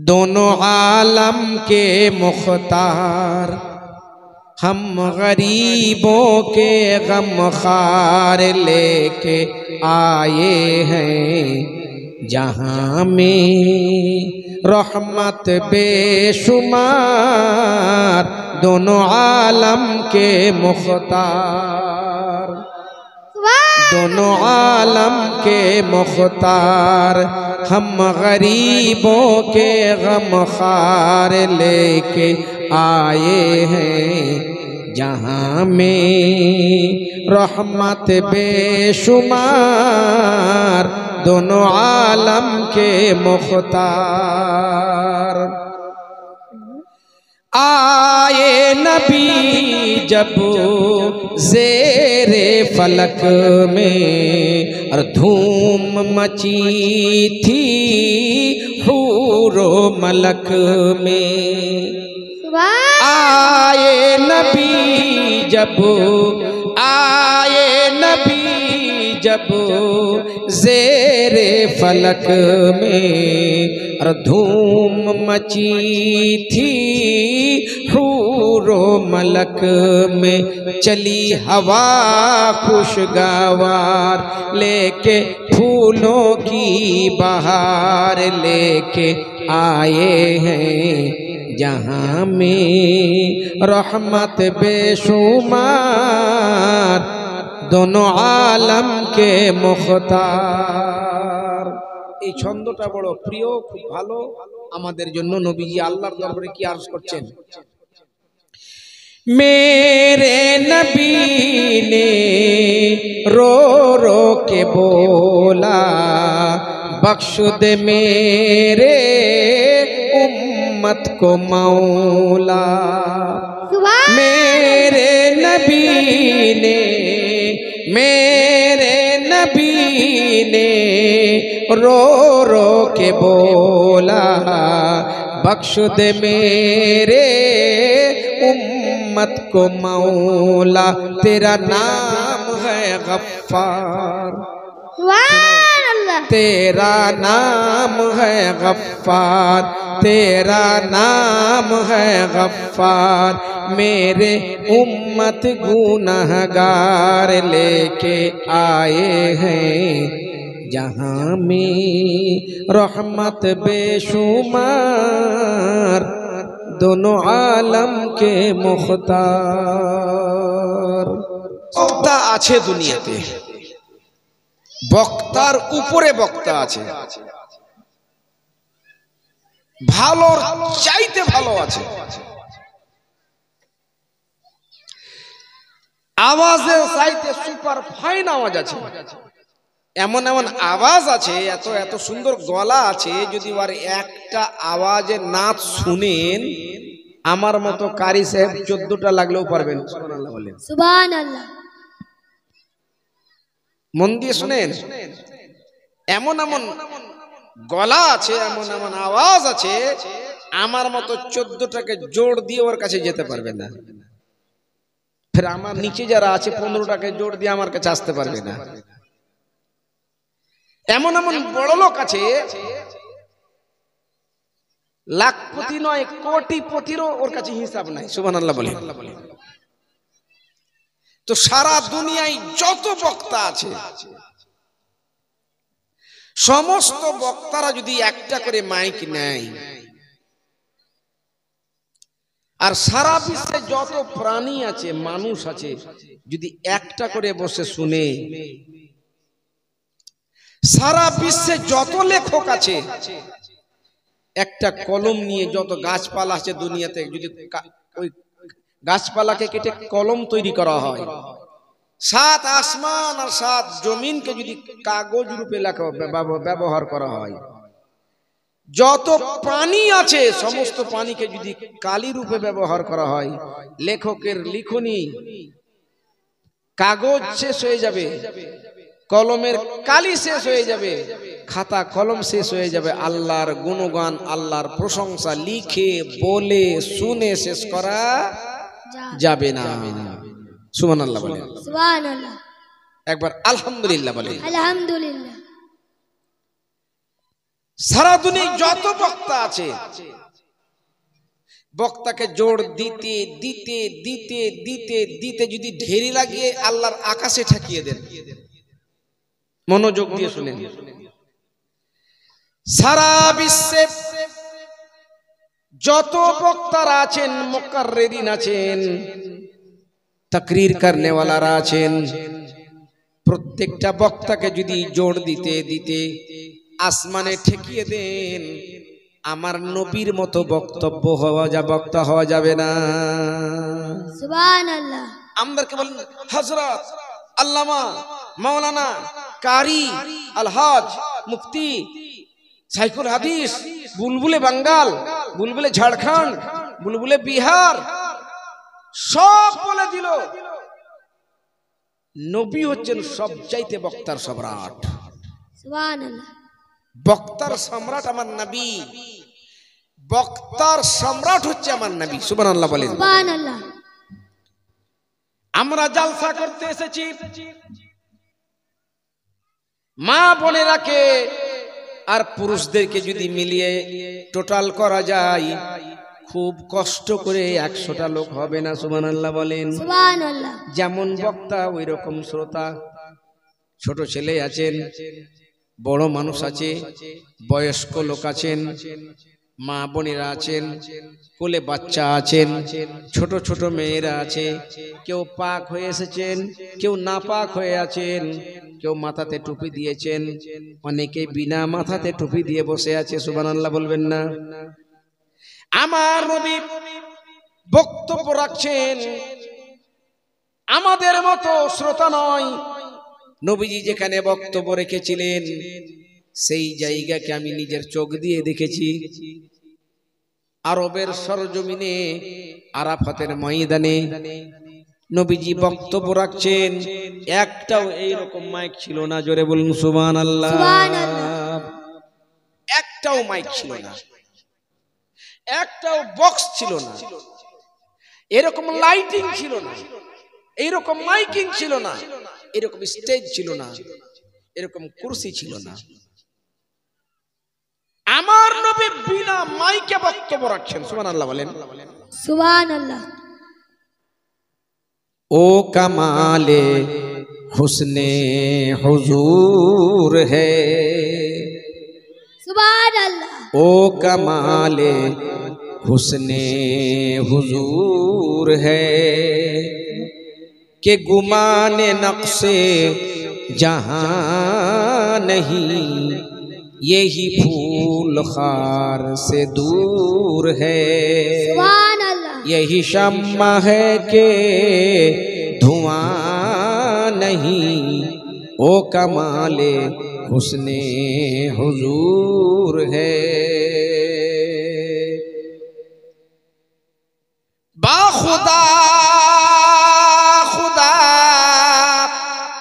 दोनों आलम के मुख्तार, हम गरीबों के गमखार लेके आए हैं जहां में रहमत बेशुमार। दोनों आलम के मुख्तार, दोनों आलम के मुख्तार, हम गरीबों के गमखार लेके आए हैं जहां में रहमत बेशुमार। दोनों आलम के मुख्तार। आए नबी जब ज़ेरे फलक में और धूम मची थी हूरो मलक में। आए नबी जब, आए नबी जब ज़ेरे फलक में और धूम मची थी हूरो मलक में। चली हवा खुशगवार लेके फूलों की बहार लेके आए हैं जहां में रहमत बेशुमार। दोनों आलम के मुख्तार। এই ছন্দটা বড় প্রিয়, খুব ভালো আমাদের জন্য। নবীজি আল্লাহর দরবারে কি আরজ করছেন? मेरे नबी ने रो रो के बोला बख्श दे मेरे उम्मत को मौला। मेरे नबी ने, मेरे नबी ने रो रो के बोला बख्श दे मेरे उम्मत को मौला। तेरा नाम है गफ्फार, तेरा नाम है गफ्फार, तेरा नाम है गफ्फार। मेरे उम्मत गुनहगार लेके आए हैं जहां में रहमत बेशुमार। दोनों आलम के मुख्तार। বক্তা আছে দুনিয়াতে, বক্তার উপরে বক্তা আছে, ভালোর চাইতে ভালো আছে। আওয়াজের চাইতে সুপার ফাইন আওয়াজ আছে। এমন এমন আওয়াজ আছে, এত এত সুন্দর গলা আছে, যদি ওর একটা আওয়াজের নাচ শুনেন আমার মতো কারি সাহেব 14টা লাগলেও পারবেন। সুবহানাল্লাহ বলেন। সুবহানাল্লাহ। মন দিয়ে শুনেন, এমন এমন গলা আছে, এমন এমন আওয়াজ আছে, আমার মতো 14টাকে জোড় দিয়ে ওর কাছে যেতে পারবে না। ফের আমার নিচে যারা আছে 15টাকে জোড় দিয়ে আমার কাছে আসতে পারবে না। এমন এমন বড় লোক আছে, লাখপতি নয় কোটিপতিরও ওর কাছে হিসাব নাই। সুবহানাল্লাহ বলেন। তো সারা দুনিয়ায় যত বক্তা আছে, সমস্ত বক্তারা যদি একটা করে মাইক নেয়, আর সারা বিশ্বে যত প্রাণী আছে, মানুষ আছে, যদি একটা করে বসে শুনে, সারা বিশ্বে যত লেখক আছে একটা কলম নিয়ে, যত গাছপালা আছে দুনিয়াতে, যদি ওই গাছপালাকে কেটে কলম তৈরি করা হয়, 7 আসমান আর 7 জমিনকে যদি কাগজ রূপে লেখা ব্যবহার করা হয়, যত পানি আছে সমস্ত পানিকে যদি কালি রূপে ব্যবহার করা হয়, লেখকের লিখনি কাগজ শেষ হয়ে যাবে, কলমের কালি শেষ হয়ে যাবে, খাতা কলম শেষ হয়ে যাবে। আল্লাহর গুণগান, আল্লাহর প্রশংসা লিখে বলে শুনে শেষ করা যাবে না। সুবহানাল্লাহ বলেন। সুবহানাল্লাহ। একবার আলহামদুলিল্লাহ বলেন। আলহামদুলিল্লাহ। সারা দুনিয়ায় যত বক্তা আছে, বক্তাকে জোর দিতে দিতে দিতে দিতে দিতে যদি ঢেরি লাগিয়ে আল্লাহর আকাশে ঠেকিয়ে দেন। মনোযোগ দিয়ে শুনেন, সারা বিশ্বে যত বক্তারা আছেন, মুকাররিরিন আছেন, তাকরীর করনেওয়ালারা আছেন, প্রত্যেকটা বক্তাকে যদি জোর দিতে দিতে আসমানে ঠেকিয়ে দেন, আমার নবীর মতো বক্তব্য বক্তা হওয়া যাবে না। সুবহানাল্লাহ। আমাদেরকে বলেন হযরত আল্লামা মাওলানা কারি আলহাজ মুফতি সাইকুল হাদিস বুলবুলে বাঙ্গাল, বুলবুলে ঝাড়খণ্ড, বুলবুলে বিহার, সব বলে দিল নবী হচ্ছেন সবচাইতে বক্তার সম্রাট। সুবহানাল্লাহ। বক্তার সম্রাট আমার নবী, বক্তার সম্রাট হচ্ছে আমার নবী। সুবহানাল্লাহ বলেন। সুবহানাল্লাহ। আমরা জালসা করতে এসেছি, মা বোনেরাকে আর পুরুষদেরকে যদি মিলিয়ে টোটাল করা যায়, খুব কষ্ট করে 100টা লোক হবে না। সুবহানাল্লাহ বলেন। সুবহানাল্লাহ। যেমন বক্তা ওই রকম শ্রোতা। ছোট ছেলে আছেন, বড় মানুষ আছে, বয়স্ক লোক আছেন, মা বোনেরা আছেন, কোলে বাচ্চা আছেন, ছোট ছোট মেয়েরা আছে, কেউ পাক হয়ে এসেছেন, কেউ না পাক হয়ে আছেন, কেউ মাথাতে টুপি দিয়েছেন, অনেকে বিনা মাথাতে টুপি দিয়ে বসে আছে। সুবহানাল্লাহ বলবেন না? আমার নবী বক্তব্য রাখছেন, আমাদের মতো শ্রোতা নয়। নবীজি যেখানে বক্তব্য রেখেছিলেন সেই জায়গাকে আমি নিজের চোখ দিয়ে দেখেছি। আরবের সরজমিনে আরাফাতের ময়দানে নবীজি বক্তব্য রাখছেন, একটাও এইরকম মাইক ছিল না। জোরে বলুন সুবহানাল্লাহ। একটাও মাইক ছিল না, একটাও বক্স ছিল না, এরকম লাইটিং ছিল না, এইরকম মাইকিং ছিল না, এরকম স্টেজ ছিল না, এরকম কুরসি ছিল না। আমার নবী বিনা মাইকে বক্তব্য রাখছেন। সুবহানাল্লাহ বলেন। সুবহানাল্লাহ। ও কমালে হুসনে হুজুর হে, সুবহানাল্লাহ। ও কমালে হুসনে হুজুর হে, के गुमाने नक्शे जहां नहीं, यही फूल खार से दूर है, यही शम्मा है के धुआं नहीं, ओ कमाले हुस्ने हुजूर है। बाखुदा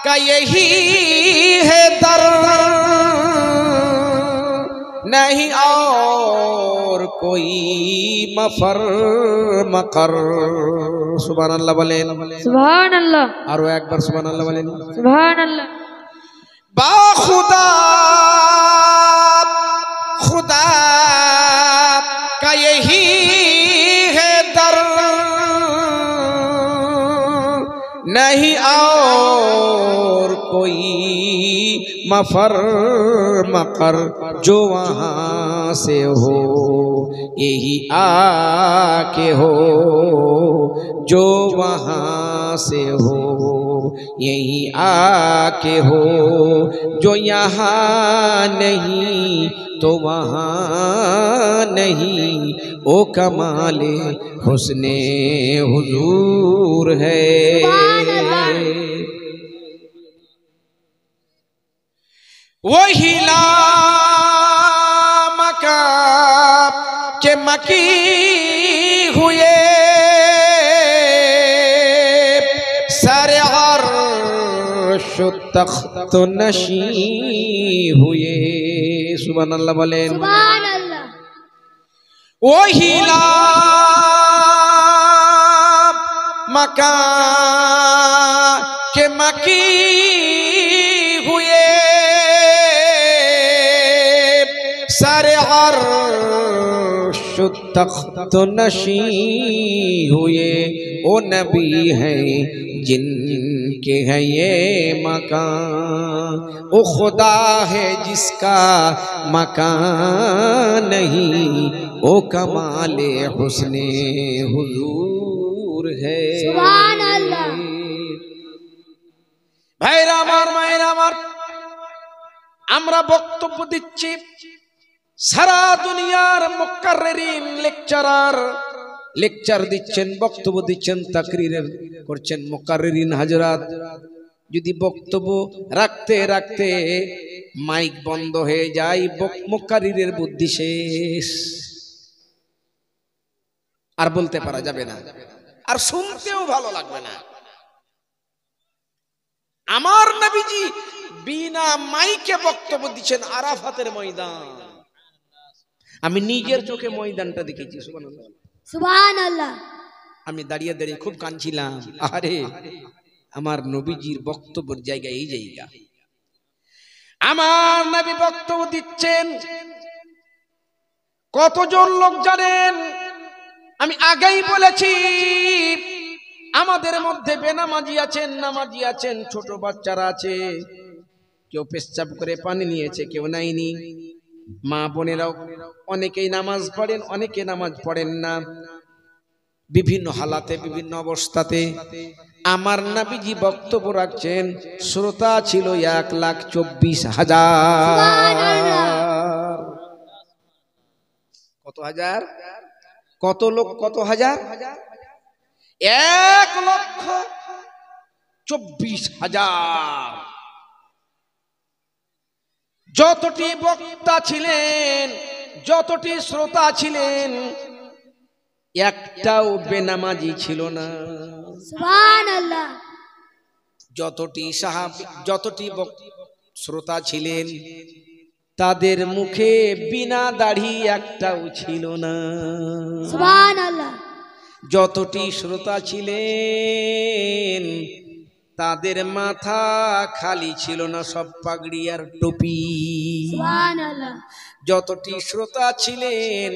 का यही है दर, नहीं और कोई मफर मकर। सुभान अल्लाह बोलें। सुभान अल्लाह। और एक बार सुभान अल्लाह बोलें। सुभान अल्लाह। बाखुदा खुदा का यही है दर, नहीं और कोई मफर मकर, जो वहाँ से हो यही आके हो, जो वहाँ से हो यही आके हो, जो यहाँ नहीं तो वहाँ नहीं, ओ कमाले हुस्ने हुजूर है। वही लामका के मकी हुए, सारे अर्श तख्त नशी हुए। सुभान अल्लाह बोलें। सुभान अल्लाह। वही लामका के मकी हुए, तख्त नशी हुए ओ नबी है जिनके है ये मकान ओ खुदा है जिसका मकान नहीं ओ कमाले हुस्ने हुजूर है सुभान अल्लाह ভাইরা আমার মায়েরা আমার আমরা বক্তব্য দিচ্ছি সারা দুনিয়ার মুকাররিন লেকচারার লেকচার দিচ্ছেন বক্তব্য দিচ্ছেন তাকরীর করছেন মুকাররিন হযরত যদি বক্তব্য রাখতে রাখতে মাইক বন্ধ হয়ে যায় মুকাররিরের বুদ্ধি শেষ আর বলতে পারা যাবে না আর শুনতেও ভালো লাগবে না আমার নবীজি বিনা মাইকে বক্তব্য দিচ্ছেন আরাফাতের ময়দান আমি নিজের চোখে ময়দানটা দেখেছি সুবহানাল্লাহ সুবহানাল্লাহ আমি দাঁড়িয়ে দাঁড়িয়ে খুব কাঁদছিলাম আরে আমার নবীজির বক্তব্যের জায়গা এই জায়গা আমার নবী বক্তব্য দিচ্ছেন কতজন লোক জানেন আমি আগেই বলেছি আমাদের মধ্যে বেনামাজি আছেন নামাজি আছেন ছোট বাচ্চারা আছে কেউ পেশাব করে পানি নিয়েছে কেউ নাইনি মা বোনেরাও অনেকেই নামাজ পড়েন অনেকে নামাজ পড়েন না বিভিন্ন হালাতে বিভিন্ন অবস্থাতে আমার নবীজি বক্তব্য রাখছেন শ্রোতা ছিল 1,24,000 কত হাজার কত লোক কত হাজার 1,24,000 যতটি বক্তা ছিলেন যতটি শ্রোতা ছিলেন একটাও বেনামাজি ছিল না সুবহানাল্লাহ যতটি সাহাবী যতটি শ্রোতা ছিলেন তাদের মুখে বিনা দাড়ি একটাও ছিল না সুবহানাল্লাহ যতটি শ্রোতা ছিলেন তাদের মাথা খালি ছিল না সব পাগড়ি আর টুপি সুবহানাল্লাহ যতটি শ্রোতা ছিলেন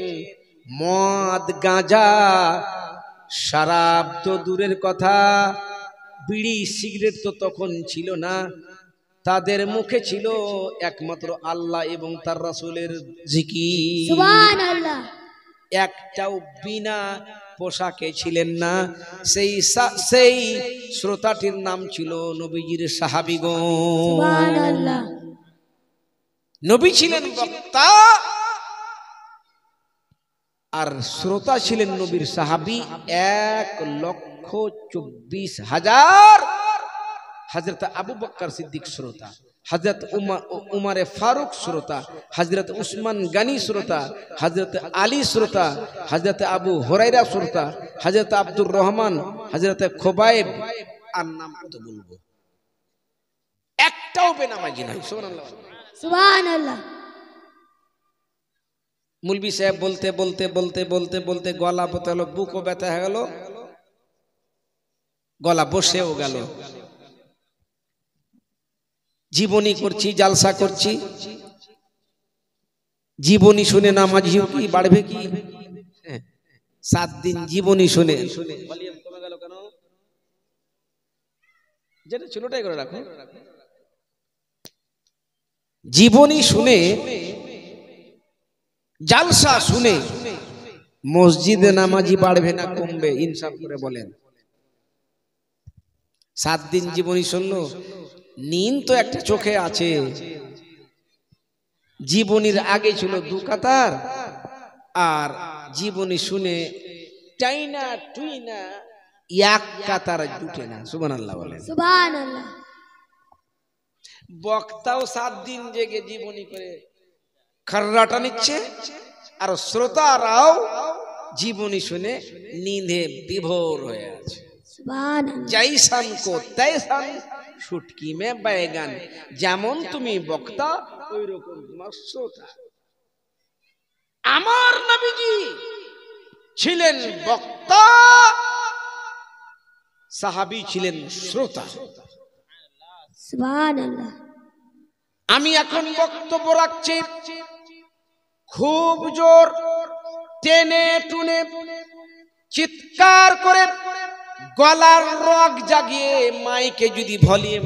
মদ গাঁজা শরাব তো দূরের কথা বিড়ি সিগারেট তো তখন ছিল না তাদের মুখে ছিল একমাত্র আল্লাহ এবং তার রাসূলের জিকির সুবহানাল্লাহ একটাও বিনা পোশাকে ছিলেন না সেই শ্রোতাটির নাম ছিল নবীজির সাহাবীগণ সুবহানাল্লাহ নবী ছিলেন বক্তা আর শ্রোতা ছিলেন নবীর সাহাবী 1,24,000 হযরত আবু বকর সিদ্দিক শ্রোতা হযরত উমরে ফারুক শ্রোতা হযরত উসমান গনি শ্রোতা হযরত আলী শ্রোতা হযরত আবু হুরায়রা শ্রোতা হযরত আব্দুর রহমান হযরত খুবাইব আর নাম কত বলবো একটাও বেনামাজি নাই সুবহানাল্লাহ সুবহানাল্লাহ মুলবি সাহেব বলতে বলতে বলতে বলতে বলতে গলা ব্যথা হলো বুকও ব্যথা হয়ে গেল গলা বসেও গেল জীবনী করছি জালসা করছি জীবনী শুনে নামাজি কি বাড়বে কি 7 দিন জীবনী শুনে ভলিউম কমে গেল কেন যেটা ছোটটাই করে রাখো জীবনী শুনে জালসা শুনে মসজিদে নামাজি বাড়বে না কমবে ইনসাফ করে বলেন 7 দিন জীবনী শুনলো নিন তো একটা চোখে আছে জীবনীর আগে ছিল 2 কাতার আর জীবনী শুনে টাইনা টুইনা 1 কাতার জুটে না সুবহানাল্লাহ বলেন সুবহানাল্লাহ বক্তাও 7 দিন জেগে জীবনী করে খররাটা নিচ্ছে আর শ্রোতারাও জীবনী শুনে নিঁধে বিভোর হয়ে আছে সুবহানাল্লাহ जैसन को तैसन छुटकी में बैगन যেমন তুমি বক্তা ওই রকম তোমার শ্রোতা আমার নবীজি ছিলেন বক্তা সাহাবী ছিলেন শ্রোতা সুবহানাল্লাহ আমি এখন বক্তব্য রাখছি খুব জোর টেনে টুনে চিৎকার করে গলার রগ জাগিয়ে মাইকে যদি ভলিউম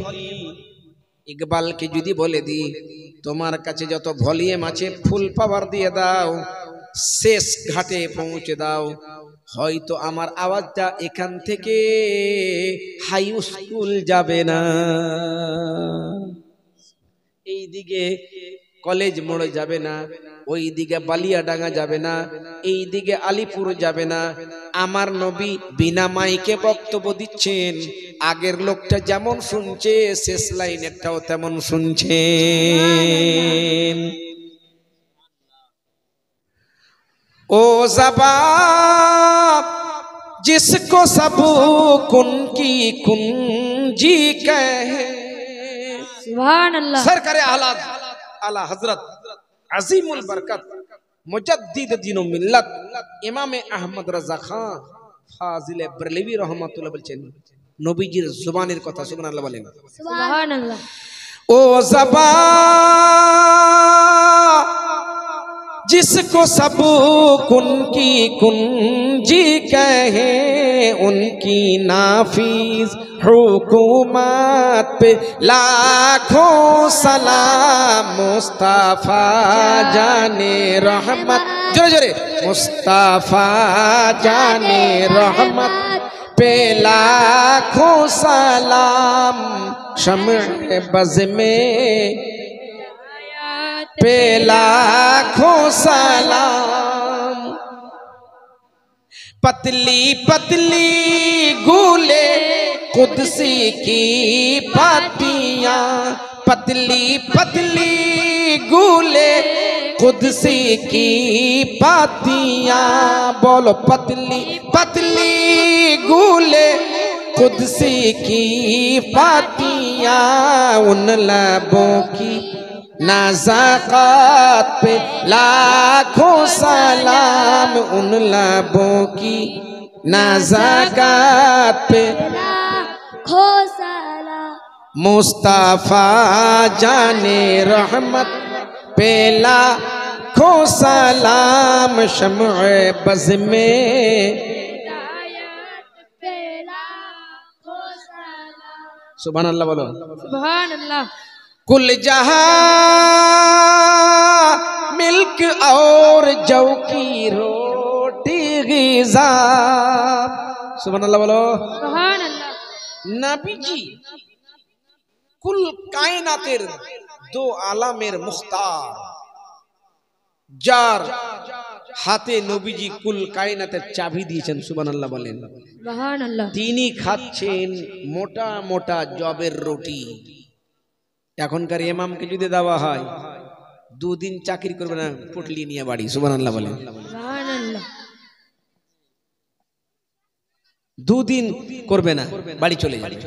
ইকবালকে যদি বলে দি তোমার কাছে যত ভলিউম আছে ফুল পাওয়ার দিয়ে দাও, শেষ ঘাটে পৌঁছে দাও, হয়তো আমার আওয়াজটা এখান থেকে হাই স্কুল যাবে না, এই দিকে কলেজ মোড় যাবে না, ওই দিকে বালিয়াডাঙ্গা যাবে না, এই দিকে আলিপুর যাবে না। আমার নবী বিনা মাইকে বক্তব্য দিচ্ছেন, আগের লোকটা যেমন শুনছে শেষ লাইনেরটাও তেমন শুনছেন। ओ ज़बान जिसको सब कुन की कुंजी कहे, सुभान अल्लाह। सरकार आला हजरत अजीमुल बरकत मुजद्दिद दीन व मिल्लत इमाम अहमद रजा खान फाजिले बरेलवी रहमतुल्लाह বলেছেন নবীজির জবানের কথা সুবহানাল্লাহ বলেন। सुभान अल्लाह। ओ ज़बान जिसको सब कुन की कुंजी कहे, उनकी नाफिज हुकूमत पे लाखों सलाम, मुस्तफा जाने रहमत, जोरे जोरे, मुस्तफा जाने रहमत पे लाखों सलाम, शम्अ बज़ में पे लाखों सलाम। पतली पतली गूले कुदसी की पातियां, पतली पतली गूले कुदसी की पातियां, बोलो पतली पतली गूले कुदसी की पातियां, उन लबों की नज़ाकत पे लाखों सलाम, उन लबों की नज़ाकत पे लाखों सलाम, मुस्तफा जाने रहमत पे लाखों सलाम, शम्अ बज़ में पे लाखों सलाम। सुभान अल्लाह बोलो। सुभान अल्लाह। कुल जहां मिल्क और जौ की रोटी ग़िज़ा, सुभान अल्लाह बोलो। सुभान अल्लाह। नबीजी कुल कायनातेर दो आलमेर मुख्तार, যার হাতে নবীজি কুল কায়নাতের চাবি দিয়েছেন, সুবহানাল্লাহ বলেন। সুবহানাল্লাহ। তিনি খাচ্ছেন মোটা মোটা জবের রুটি। এখনকার ইমামকে যদি দেওয়া হয় দুদিন চাকরি করবে না, পুটলি নিয়ে বাড়ি, সুবহানাল্লাহ বলেন। সুবহানাল্লাহ। দুদিন করবে না, বাড়ি চলে যাবে।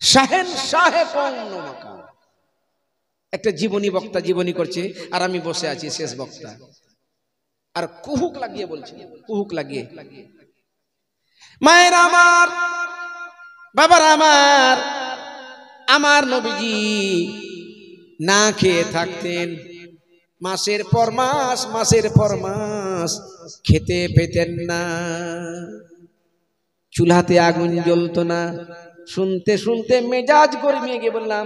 শাহেন শাহে কওম মাকাম, একটা জীবনী বক্তা জীবনী করছে আর আমি বসে আছি শেষ বক্তা, আর কুহুক লাগিয়ে বলছে, কুহুক লাগিয়ে, মায়ের আমার, বাবার আমার, আমার নবীজি না খেয়ে থাকতেন, মাসের পর মাস, মাসের পর মাস খেতে পেতেন না, চুলাতে আগুন জ্বলতো না। শুনতে শুনতে মেজাজ গরমিয়ে গিয়ে বললাম,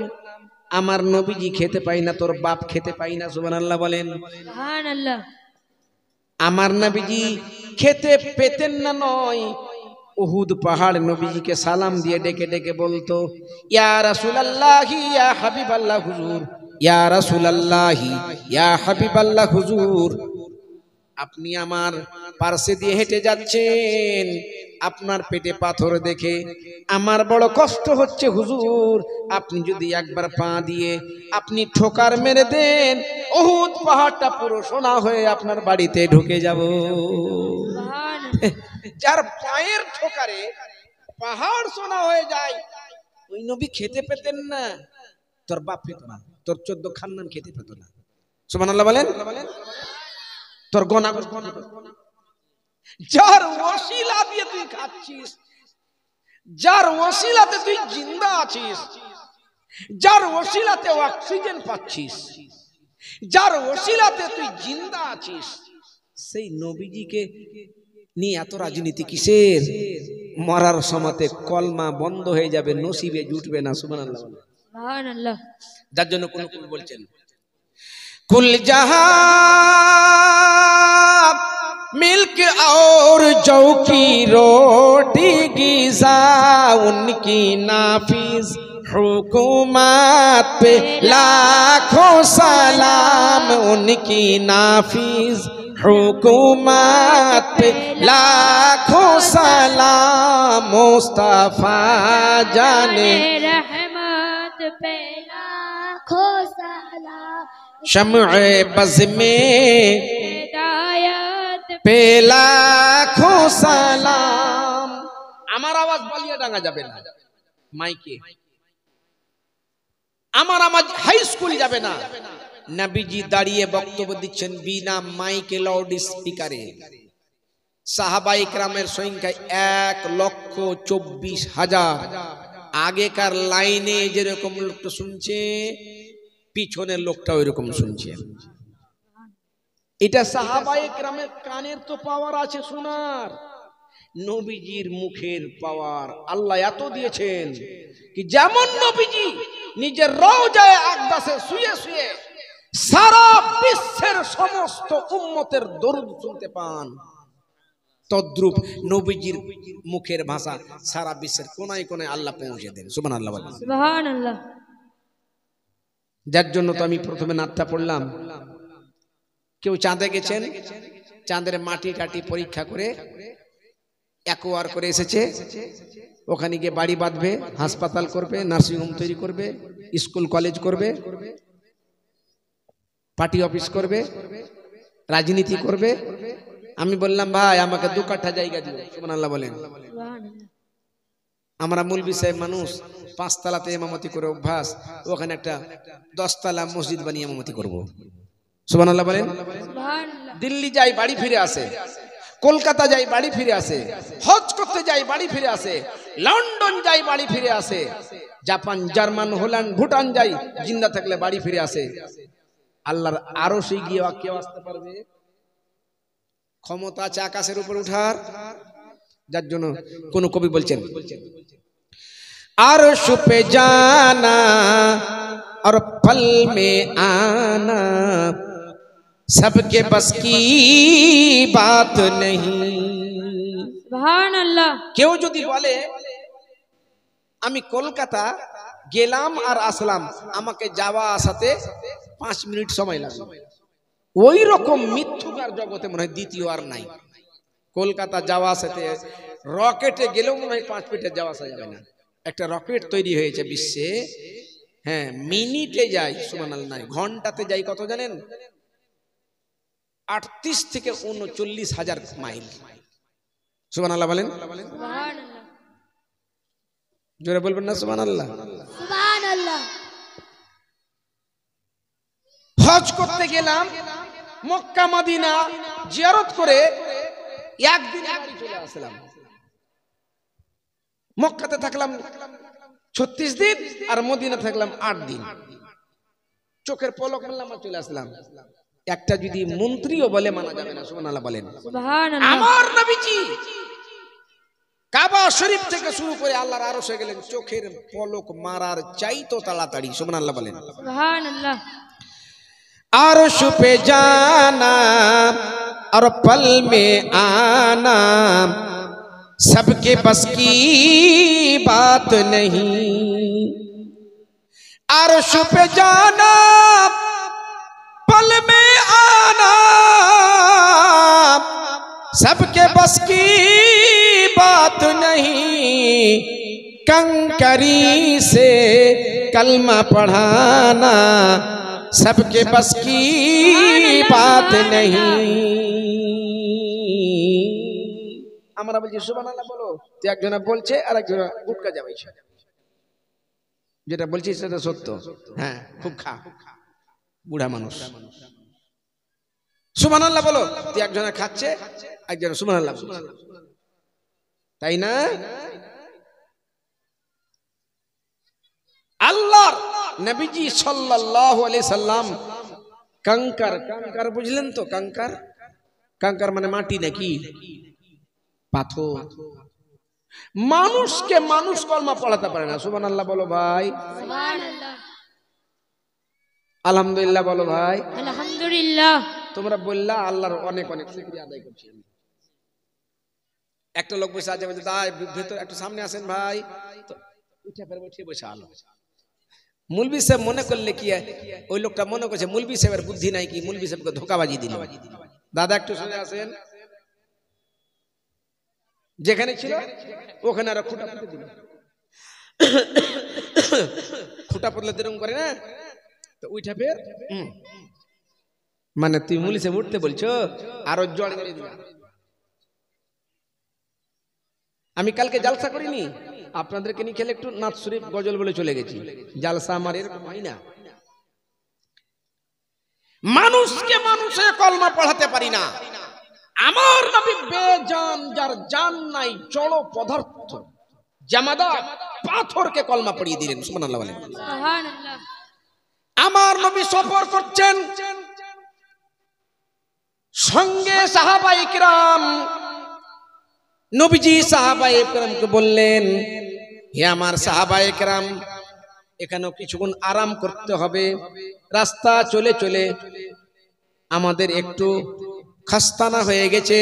আমার নবীজি খেতে পাই না, তোর বাপ খেতে পাই না, সুবহানাল্লাহ বলেন। সুবহানাল্লাহ। আমার নবীজি খেতে পেতেন না নয়, উহুদ পাহাড় নবীজিকে সালাম দিয়ে ডেকে ডেকে বলতো, ইয়া রাসূলুল্লাহি ইয়া হাবিবাল্লাহ হুজুর, ইয়া রাসূলুল্লাহি ইয়া হাবিবাল্লাহ হুজুর, আপনি আমার পার্শ্বে দিয়ে হেঁটে যাচ্ছেন, আপনার পেটে পাথর দেখে আমার বড় কষ্ট হচ্ছে হুজুর, আপনি যদি একবার পা দিয়ে আপনি ঠোকার মেরে দেন, উহুদ পাহাড়টা পুরো সোনা হয়ে আপনার বাড়িতে ঢুকে যাব। যার পায়ের ঠোকারে পাহাড় সোনা হয়ে যায়, ওই নবী খেতে পেতেন না, তোর বাপ পেত না, তোর 14 খানদান খেতে পেত না, সুবহানাল্লাহ বলেন। তোর গোনা, যার ওসিলা দিয়ে তুই খাচ্ছিস, যার ওসিলাতে তুই জিন্দা আছিস, যার ওসিলাতে অক্সিজেন পাচ্ছিস, যার ওসিলাতে তুই জিন্দা আছিস, সেই নবীজিকে নিয়ে এত রাজনীতি কিসের? মরার সময়তে কলমা বন্ধ হয়ে যাবে, নসিবে জুটবে না। সুবহানাল্লাহ। সুবহানাল্লাহ। যার জন্য কোন কবি বলছেন কুল জাহান मिल्क और जौ की रोटी गिज़ा उनकी नाफिज हुकूमत पे लाखों सलाम, उनकी नाफिज हुकूमत पे लाखों सलाम, मुस्तफा जाने रहमत पे लाखों सलाम, शम्अ बज़ में पे लाखों সালাম। আমার আওয়াজ বলিয়ে ডাঙ্গা যাবে না মাইকে, আমার আওয়াজ হাই স্কুল যাবে না। নবীজি দাঁড়িয়ে বক্তব্য দিচ্ছেন বিনা মাইকে, লাউড স্পিকারে। সাহাবায়ে কেরামের সংখ্যা 1,24,000। আগেকার লাইনে যেরকম লোকটা শুনছে, পিছনের লোকটা ওইরকম শুনছে। এটা সাহাবায়ে কেরামের কানের তো পাওয়ার আছে শোনার, নবীজির মুখের পাওয়ার আল্লাহ এত দিয়েছেন কি যেমন নবীজি নিজের রওজায়ে আকদাসে শুয়ে শুয়ে সারা বিশ্বের সমস্ত উম্মতের দরুদ শুনতে পান, তদ্রূপ নবীজির মুখের ভাষা সারা বিশ্বের কোনায় কোনায় আল্লাহ পৌঁছে দেন। সুবহানাল্লাহ। সুবহানাল্লাহ। যার জন্য তো আমি প্রথমে নাতটা পড়লাম। কেউ চাঁদে গেছেন, চাঁদের মাটি টাটি পরীক্ষা করে একোয়ার করে এসেছে, ওখানে গিয়ে বাড়ি বাঁধবে, হাসপাতাল করবে, নার্সিংহোম তৈরি করবে, স্কুল কলেজ করবে, পার্টি অফিস করবে, রাজনীতি করবে। আমি বললাম ভাই আমাকে 2 কাঠা জায়গা দিন। সুবহানাল্লাহ বলেন। আমরা মৌলভী সাহেব মানুষ, 5 তলাতে ইমামতি করে অভ্যাস, ওখানে একটা 10 তলা মসজিদ বানিয়ে ইমামতি করব। সুবহানাল্লাহ বলেন। দিল্লি যাই বাড়ি ফিরে আসে, কলকাতা যাই বাড়ি ফিরে আসে, হজ করতে যাই বাড়ি ফিরে আসে, লন্ডন যাই বাড়ি ফিরে আসে, জাপান, জার্মান, হল্যান্ড, ভুটান যাই, জিন্দা থাকলে বাড়ি ফিরে আসে। আল্লাহর আরশে গিয়ে কেউ আসতে পারবে? ক্ষমতা আছে আকাশের উপর উঠার। যার জন্য কোন কবি বলছেন আরশ পে জানা और पल में आना सबके बस की बात नहीं। সুবহানাল্লাহ। কেউ যদি বলে আমি কলকাতা গেলাম আর আসলাম, আমাকে যাওয়া আসাতে 5 মিনিট সময় লাগবে, ওই রকম মিথ্যুকার জগতে মনে হয় দ্বিতীয় আর নাই। কলকাতা যাওয়া আসাতে রকেটে গেলেও মনে হয় 5 মিনিটে যাওয়া আসা যাবে না। একটা রকেট তৈরি হয়েছে বিশ্বে, হ্যাঁ, মিনিটে যাই, সুবহানাল্লাহ নাই, ঘন্টাতে যাই কত জানেন? 38 থেকে 39,000 মাইল। সুবহানাল্লাহ বলেন। সুবহানাল্লাহ। জোরে বলবেন না সুবহানাল্লাহ। সুবহানাল্লাহ। হজ করতে গেলাম, মক্কা মদিনা জিয়ারত করে একদিনে বাড়ি চলে আসলাম। মক্কাতে থাকলাম 36 দিন আর মদিনা থাকলাম 8 দিন। চোখের পলক মারলাম আর চলে আসলাম। একটা যদি মন্ত্রীও বলে মানা যাবে না। সুবহানাল্লাহ বলেন। সুবহানাল্লাহ। আমার নবীজি কাবা শরীফ থেকে শুরু করে আল্লাহর আরশে গেলেন চোখের পলক মারার চাইতো তাড়াতাড়ি। সুবহানাল্লাহ বলেন। সুবহানাল্লাহ। अर्श पे जाना और पल में आना सबके बस की बात नहीं। अर्श पे जाना पल में आना सबके बस की बात नहीं। कंकरी से कलमा पढ़ाना सबके बस की बात नहीं। আমরা বলছি সুবহানাল্লাহ বলো, তো একজনা বলছে আর একজনা গুটকা যাবাইছে। যেটা বলছি সেটা সত্য। হ্যাঁ, খুব খা, বুড়া মানুষ। সুবহানাল্লাহ বলো, তো একজনা খাচ্ছে, একজনা সুবহানাল্লাহ বলছে, তাই না? আল্লাহর নবীজি সাল্লাল্লাহু আলাইহি সাল্লাম कंकर, कंकर বুঝলেন তো? कंकर কাঙ্কার মানে মাটি নাকি পাথর। মানুষকে মানুষ কলমা পড়াতে পারে না। সুবহানাল্লাহ বলো ভাই, সুবহানাল্লাহ, আলহামদুলিল্লাহ বলো ভাই। আলহামদুলিল্লাহ। তোমরা বললা, আল্লাহর অনেক অনেক শুকরিয়া আদায় করছি আমি। একটা লোক বসে আছে, বলছে তাই ভেতর একটু সামনে আসেন ভাই, তো উঠে পড়ে উঠে বসে আলো। মুলবি সাহেব মনে করলে কি, ওই লোকটা মনে করছে মুলবি সাহেবের বুদ্ধি নাই কি, মুলবি সাহেবকে ধোকাবাজি দিল। দাদা একটু সরে আসেন। যেখানে ছিল ওখানে আরো খুঁটা পুঁতে দিল। খুঁটা পুতলে যেরকম করে না, তো উঠে ফের মানে তুই মুলি সাহেব উঠতে বলছো, আরো জল মেরে দিলাম। আমি কালকে জালসা করিনি, আপনাদেরকে নিয়ে খেলে একটু নাথ শরীফ গজল বলে চলে গেছি। জালসা আমার এরকম হয় না। মানুষকে মানুষে কলমা পড়াতে পারি না। আমার নবী বেজান, যার জান নাই, জড় পদার্থ জামাদার পাথরকে কলমা পড়িয়ে দিলেন। সুবহানাল্লাহ বলেন। সুবহানাল্লাহ। আমার নবী সফর করছেন, সঙ্গে সাহাবায়ে কিরাম। নবীজি সাহাবায়ে কিরামকে বললেন, হে আমার সাহাবায়ে কিরাম, এখানেও কিছুক্ষণ আরাম করতে হবে। রাস্তা চলে চলে আমাদের একটু খাস্তানা হয়ে গেছে,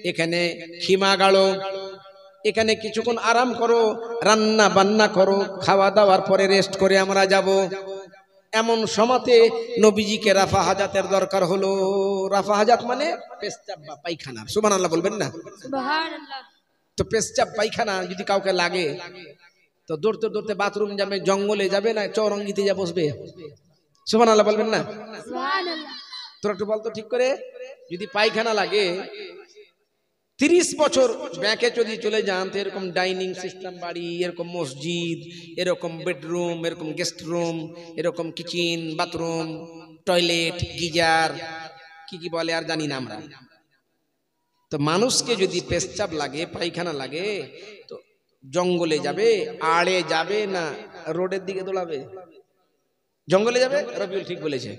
এখানে খিমা গাড়ো, এখানে কিছুক্ষণ আরাম করো, রান্না বান্না করো, খাওয়া দাওয়ার পরে রেস্ট করে আমরা যাব। এমন সময়তে নবীজিকে রাফা হাজাতের দরকার হলো। রাফা হাজাত মানে পেশাব বা পায়খানা। সুবহানাল্লাহ বলবেন না? সুবহানাল্লাহ। তো পেশাব পায়খানা যদি কাউকে লাগে, তো দৌড়তে দৌড়তে বাথরুম যাবে, জঙ্গলে যাবে না চৌরঙ্গিতে যা বসবে? সুবহানাল্লাহ বলবেন না? সুবহানাল্লাহ। তোরা একটু বলতো ঠিক করে, যদি পায়খানা লাগে 30 বছর ব্যাকে যদি চলে যান, তো এরকম ডাইনিং সিস্টেম বাড়ি, এরকম মসজিদ, এরকম বেডরুম, এরকম গেস্ট রুম, এরকম কিচেন, বাথরুম, টয়লেট, গিজার, কি কি বলে আর জানি না আমরা। তো মানুষকে যদি পেশাব লাগে, পায়খানা লাগে, তো জঙ্গলে যাবে, আড়ে যাবে না রোডের দিকে দৌড়াবে? জঙ্গলে যাবে। রবিউল ঠিক বলেছে,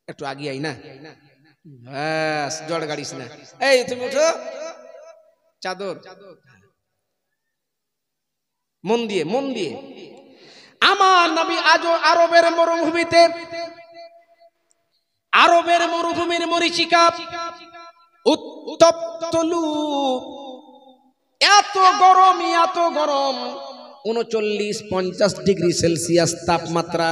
একটু আগে আই না, ব্যাস জড় গাড়িস না। এই তুমি উঠো, চাদর মন দিয়ে, মন দিয়ে। আমার নবী আজও আরবের মরুভূমিতে, আরবের মরুভূমির মরীচিকা, উত্তপ্ত লু, এত গরম, এত গরম, 39-50 ডিগ্রি সেলসিয়াস তাপমাত্রা।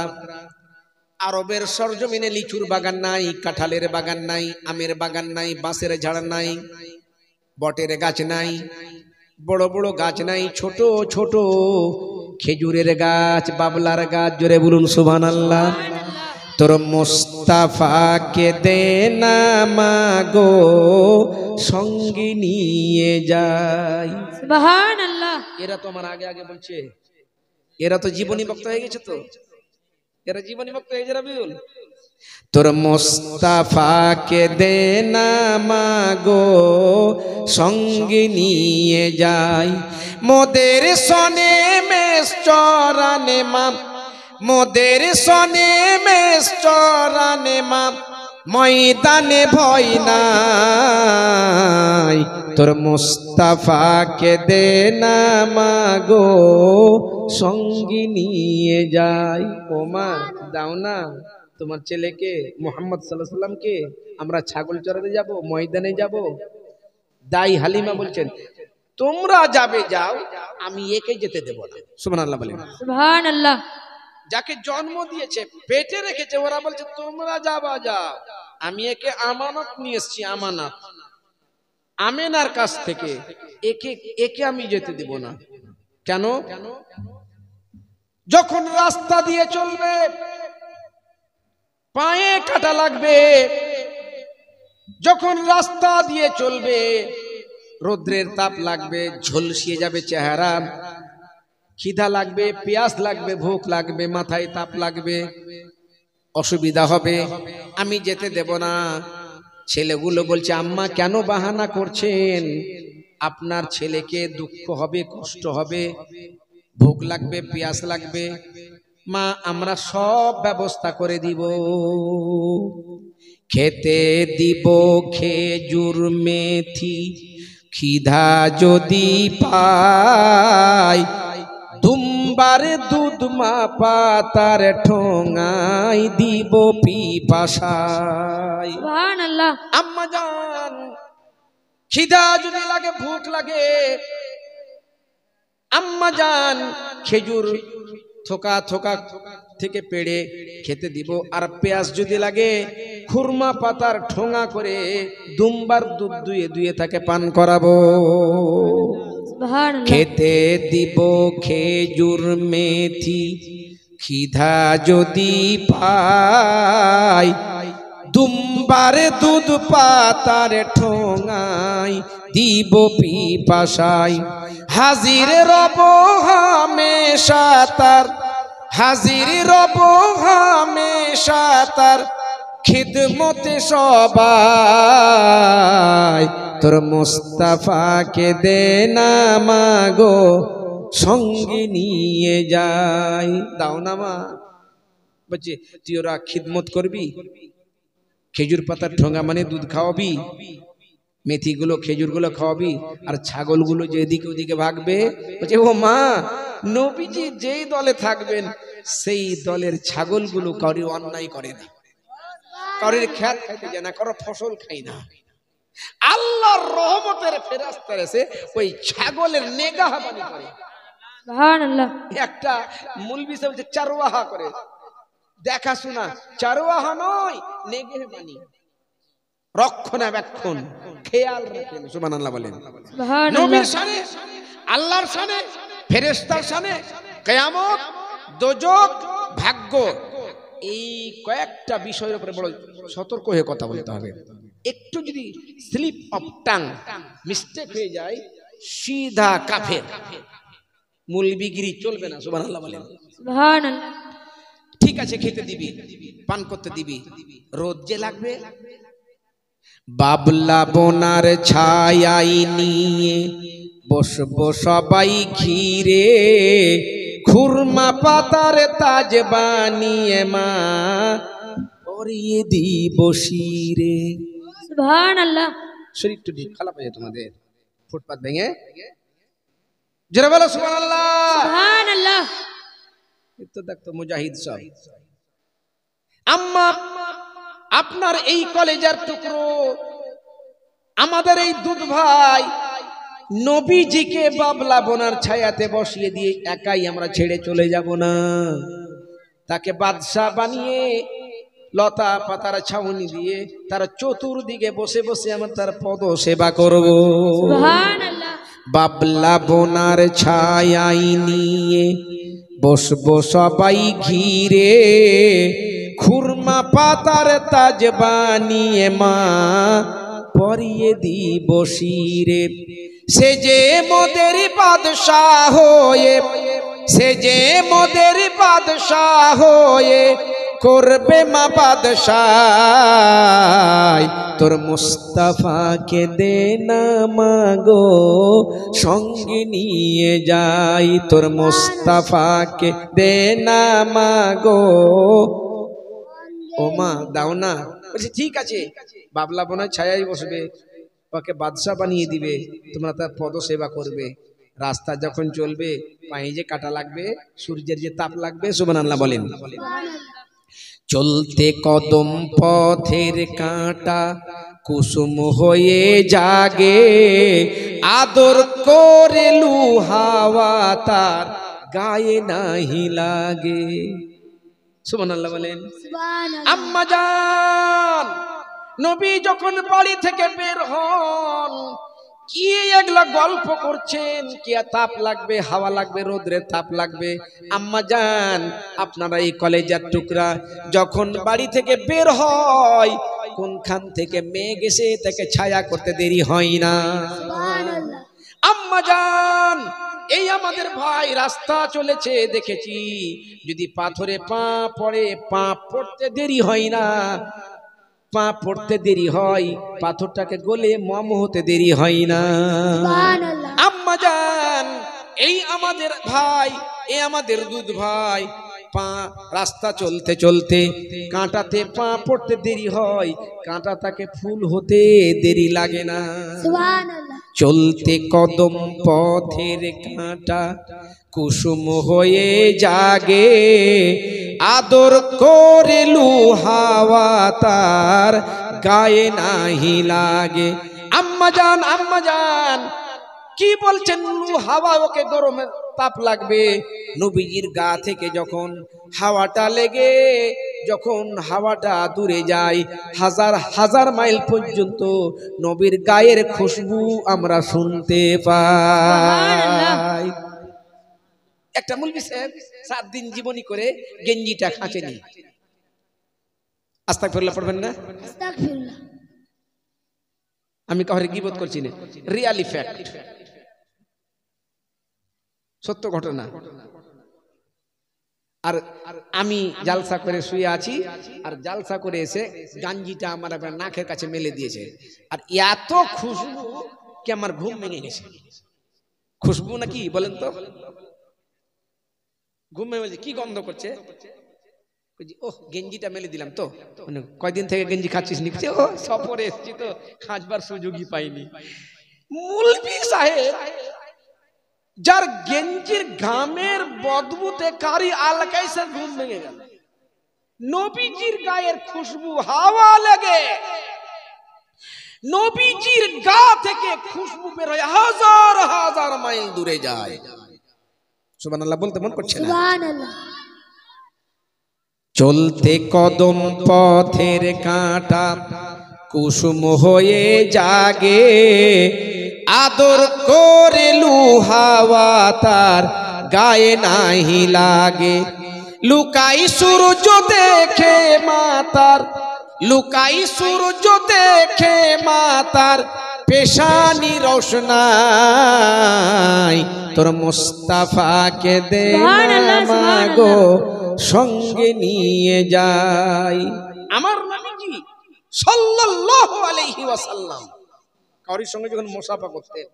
আরবের সরজমিনে লিচুর বাগান নাই, কাঁঠালের বাগান নাই, আমের বাগান নাই, বাঁশের ঝাড় নাই, বটের গাছ নাই, বড় বড় গাছ নাই, ছোট ছোট খেজুরের গাছ, বাবলার গাছ। জোরে বলুন সুবহানাল্লাহ। তোর মুস্তাফাকে দে না মাগো, সঙ্গে নিয়ে যাই। সুবহানাল্লাহ। এরা তো আমার আগে আগে বলছে, এরা তো জীবনী বক্তা হয়ে গেছে, তো এরা জীবনী বক্তা হয়ে গেছে। রবিউল, তোর মুস্তাফাকে দে না মাগো, সঙ্গে নিয়ে যাই। মোদের সনে মেষ চরানে মা, মোদের সনে মেষ চরানে মা, ময়দানে ভয় নাই। তোর মুস্তাফাকে দে না মাগো, সঙ্গে নিয়ে যাই। ও মা, দাও না তোমার ছেলেকে মুহাম্মদ সাল্লাল্লাহু আলাইহি সাল্লামকে, আমরা ছাগল চরাতে যাব, ময়দানে যাব। দাই হালিমা বলছেন, তোমরা যাবে যাও, আমি একে যেতে দেব না। সুবহানাল্লাহ বলেন। সুবহানাল্লাহ। যাকে জন্ম দিয়েছে, পেটে রেখেছে, ওরা বলছে তোমরা যাবা যাও, আমি একে আমানত নিয়ে এসেছি, আমানত আমেনার কাছ থেকে, একে একে আমি যেতে দেব না। কেন? যখন রাস্তা দিয়ে চলবে পায়ে কাটা লাগবে, যখন রাস্তা দিয়ে চলবে রোদ্রের তাপ লাগবে, ঝলসিয়ে যাবে চেহারা, খিদা লাগবে, পিয়াস লাগবে, ভুখ লাগবে, মাথায় তাপ লাগবে, অসুবিধা হবে, আমি যেতে দেব না। ছেলেগুলো বলছে, আম্মা কেন বাহানা করছেন? আপনার ছেলেকে দুঃখ হবে, কষ্ট হবে, ভুখ লাগবে, পিয়াস লাগবে, মা আমরা সব ব্যবস্থা করে দিব। খেতে দিব খেজুর মেথি খিদা যদি পাই দুম্বার দুধ মাপা তার ঠোঙাই দিব পিপাসায়। সুবহানাল্লাহ। আম্মা জান খিদা যদি লাগে ভুখ লাগে আম্মা জান খেজুর থোকা থোকা থেকে পেড়ে খেতে দিব আর পেঁয়াজ যদি লাগে খুরমা পাতার ঠোঙা করে দুম্বার দুধ দুয়ে দুয়ে তাকে পান করাবো। সুবহানাল্লাহ। খেতে দিব খেজুর মেথি খিদা যদি পাই দুম্বার দুধ পাতার ঠোঙাই দিব পিপাসায়। হাজির রব হামেশা তার হাজির রব হামেশা তার খিদমতে সবাই তোর মুস্তাফাকে দে না মাগো সঙ্গে নিয়ে যাই। দাও না মা বলছে তুই ওরা খিদমত করবি খেজুর পাতার ঠোঙা মানে দুধ খাওয়াবি মেথিগুলো খেজুরগুলো খাওয়াবি আর ছাগলগুলো যে এদিকে ওদিকে ভাগবে। বলছে ও মা নবীজি যেই দলে থাকবেন সেই দলের ছাগলগুলো কারো অন্যায় করে না কারোর খেত খাইতে যায় না কারো ফসল খাই না। আল্লাহর রহমতের ফেরেশতা এসে ওই ছাগলের নেগাহবানি করে। সুবহানাল্লাহ। একটা মুলবি সাহেব বলছে চারওয়াহা করে দেখাশোনা চারওয়াহা নয় নেগেহবানি রক্ষণাবেক্ষণ খেয়াল রাখেন। সুবহানাল্লাহ বলেন। সুবহানাল্লাহ। নবীর শানে আল্লাহর শানে ফেরেশতার শানে কিয়ামত দোজখ ভাগ্য এই কয়েকটা বিষয়ের উপরে বড় সতর্ক হয়ে কথা বলতে হবে। একটু যদি স্লিপ অফ টাং মিস্টেক হয়ে যায় সিধা কাফের মুলবিগিরি চলবে না। সুবহানাল্লাহ বলেন। সুবহানাল্লাহ। ঠিক আছে খেতে দিবি পান করতে দিবি রোদ যে লাগবে বাবলা বোনার ছায়াই নিয়ে বসবো সবাই ঘিরে খুরমা পাতার তাজ বানিয়ে মা পরিয়ে দিব শিরে। সুবহানাল্লাহ। শরীর তো ঠিক খারাপ হয়ে তোমাদের ফুটপাত ভেঙে জোরে বলো সুবহানাল্লাহ। সুবহানাল্লাহ। তো দেখতো মুজাহিদ সব আম্মা আপনার এই কলেজের টুকরো আমাদের এই দুধ ভাই নবীজিকে বাবলা বোনার ছায়াতে বসিয়ে দিয়ে একাই আমরা ছেড়ে চলে যাব না তাকে বাদশা বানিয়ে লতা পাতার ছাউনি দিয়ে তার চতুর্দিকে বসে বসে আমরা তার পদ সেবা করব। সুবহানাল্লাহ। বাবলা বোনার ছায়াই নিয়ে বসবো সবাই ঘিরে খুরমা পাতার তাজ বানিয়ে মা পরিয়ে দিব শিরে। সে যে মোদের বাদশাহ হয়ে সে যে মোদের বাদশাহ হয়ে করবে মা বাদশাহ তোর মুস্তাফাকে দে না মাগো সঙ্গে নিয়ে যাই তোর মুস্তাফাকে দে না মাগো। ও মা দাও না। বলছি ঠিক আছে বাবলা বোনার ছায়ায় বসবে ওকে বাদশা বানিয়ে দিবে তোমরা তার পদ সেবা করবে রাস্তা যখন চলবে পায়ে যে কাটা লাগবে সূর্যের যে তাপ লাগবে। সুবহানাল্লাহ বলেন। চলতে কদম পথের কাঁটা কুসুম হয়ে জাগে আদর করে লুহাওয়া তার গায়ে নাহি লাগে। সুবহানাল্লাহ বলেন। আম্মা জান নবী যখন বাড়ি থেকে বের হন কি এগুলা গল্প করছেন কি তাপ লাগবে হাওয়া লাগবে রোদ্রের তাপ লাগবে। আম্মা জান আপনারা এই কলেজের টুকরা যখন বাড়ি থেকে বের হয় কোনখান থেকে মেঘ এসে তাকে ছায়া করতে দেরি হয় না। আম্মা জান এই আমাদের ভাই রাস্তা চলেছে দেখেছি যদি পাথরে পা পড়ে পা পড়তে দেরি হয় না পা পড়তে দেরি হয় পাথরটাকে গলে মম হতে দেরি হয় না। আম্মা জান এই আমাদের ভাই এই আমাদের দুধ ভাই পা রাস্তা চলতে চলতে কাঁটাতে পা পড়তে দেরি হয়, কাঁটা তাকে ফুল হতে দেরি লাগে না। সুবহানাল্লাহ। চলতে কদম পথের কাঁটা কুসুম হয়ে জাগে, আদর করে হাওয়া তার গায়ে নাহি লাগে। আম্মা জান কি বলছেন? হাওয়া ওকে গরমে তাপ লাগবে। নবীজির গা থেকে যখন হাওয়াটা লেগে, যখন হাওয়াটা দূরে যায় হাজার হাজার মাইল পর্যন্ত, নবীর গায়ের খুশবু আমরা শুনতে পাই। একটা মৌলভী সাহেব 7 দিন জীবনী করে গেঞ্জিটা খাঁচেনি। আস্তাগফিরুল্লাহ পড়বেন না? আস্তাগফিরুল্লাহ। আমি কাউকে গীবত করছি না, রিয়ালি ফ্যাক্ট, সত্য ঘটনা। আর আমি জালসা করে শুয়ে আছি, আর জালসা করে এসে গাঞ্জিটা আমার নাকের কাছে মেলে দিয়েছে, আর এত খুশবু কি আমার ঘুম ভেঙে গেছে। খুশবু নাকি বলেন তো? ঘুম ভেঙে গেছে। কি গন্ধ করছে? ওহ, গেঞ্জিটা মেলে দিলাম তো। মানে কয়দিন থেকে গেঞ্জি খাচ্ছিস নিচ্ছে? ও সফরে এসেছি তো খাঁচবার সুযোগই পাইনি। মৌলভী সাহেব যার গেঞ্জির ঘামের বদবুতে কারি আলকাইসে ঘুম ভেঙে গেল। নবীজির গায়ের খুশবু হাওয়া লাগে, নবীজির গা থেকে খুশবু বের হয়ে হাজার হাজার মাইল দূরে যায়। সুবহানাল্লাহ বলতে মন করছে না? সুবহানাল্লাহ। চলতে কদম পথের কাঁটা কুসুম হয়ে জাগে, আদর করে হাওয়া তার গায়ে নাহি লাগে। লুকাই সূর্য দেখে মাতার, লুকাই সূর্য দেখে মাতার পেশানি রোশনাই, তোর মুস্তাফাকে দে মাগো সঙ্গে নিয়ে যাই। আমার নবীজি সাল্লাল্লাহু আলাইহি ওয়াসাল্লাম কারোর সঙ্গে যখন মুসাফা করতেন,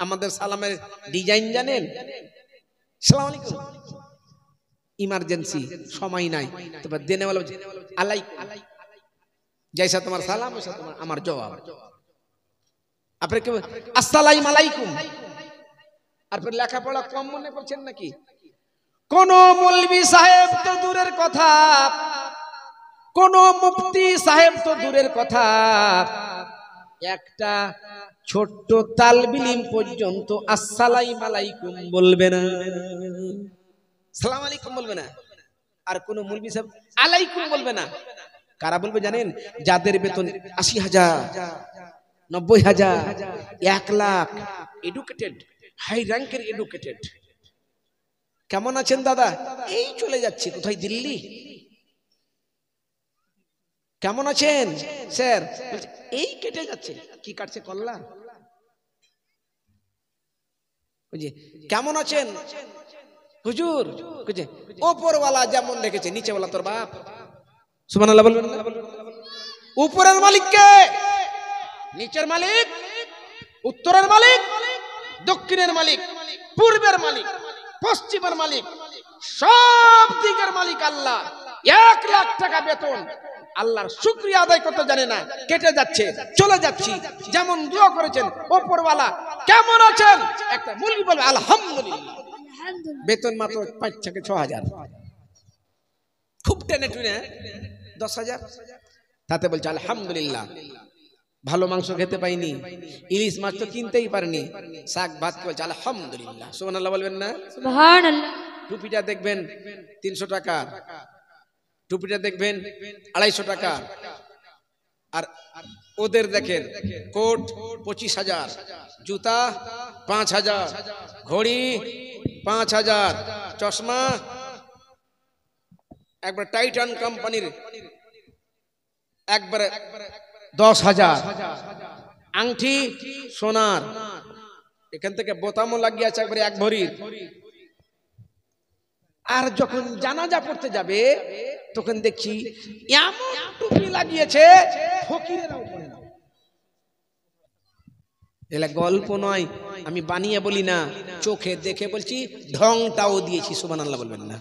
আমাদের সালামের ডিজাইন জানেন? সালাম আলাইকুম, ইমার্জেন্সি, সময় নাই, তবে দেনে वाला আলাইকুম, জৈসা তোমার সালাম ওইসা তোমার আমার জবাব। আপনি কি আসসালামু আলাইকুম? আর ফির লেখাপড়া কম মনে করছেন নাকি? কোন মৌলভী সাহেব তো দূরের কথা, কোন মুফতি সাহেব তো দূরের কথা, একটা ছোট্ট তালবিল ইলম পর্যন্ত আসসালামু আলাইকুম বলবে না, সালাম আলাইকুম বলবে না। আর কোন মৌলভী সাহেব আলাইকুম বলবে না। কারা বলবে জানেন? যাদের বেতন 80,000, 90,000, 1 লাখ, এডুকেটেড, হাই র্যাঙ্কের এডুকেটেড। কেমন আছেন দাদা? এই চলে যাচ্ছি। কোথায়? দিল্লি। কেমন আছেন স্যার? এই কেটে যাচ্ছে। কি কাটছে? কল্লা। কেমন আছেন হুজুর? ওপরওয়ালা যেমন রেখেছে নিচেওয়ালা তোর বাপ। সুবহানাল্লাহ বলবেন না? উপরের মালিক কে? নিচের মালিক, উত্তরের মালিক, দক্ষিণের মালিক, পূর্বের মালিক, পশ্চিমের মালিক, সব দিকের মালিক আল্লাহ। 1 লাখ টাকা বেতন, আল্লাহর শুকরিয়া আদায় করতে জানে না, কেটে যাচ্ছে, চলে যাচ্ছি। যেমন দোয়া করেছেন ওপরওয়ালা কেমন আছেন, একটা মুলবি বলবে আলহামদুলিল্লাহ। বেতন মাত্র 5 থেকে 6,000, খুব টেনে টুনে 10,000, তাতে বলছে আলহামদুলিল্লাহ। ভালো মাংস খেতে পাইনি, ইলিশ মাছ তো কিনতেই পারিনি, শাক ভাত বলছে আলহামদুলিল্লাহ। সুবহানাল্লাহ বলবেন না? সুবহানাল্লাহ। টুপিটা দেখবেন 300 টাকা, টুপিটা দেখবেন 250 টাকা, আর ওদের দেখেন কোট 25,000, জুতা 5,000, ঘড়ি 5,000, চশমা একবার টাইটান কোম্পানির একবারে 10,000, আংটি সোনার, এখান থেকে বোতামও লাগিয়ে আছে একবারে 1 ভরির। আর যখন জানাজা পড়তে যাবে তখন দেখছি এমন টুপি লাগিয়েছে ফকিরেরাও পরে না। এলা গল্প নয়, আমি বানিয়ে বলি না, চোখে দেখে বলছি, ঢংটাও দিয়েছি। সুবহানাল্লাহ বলবেন না?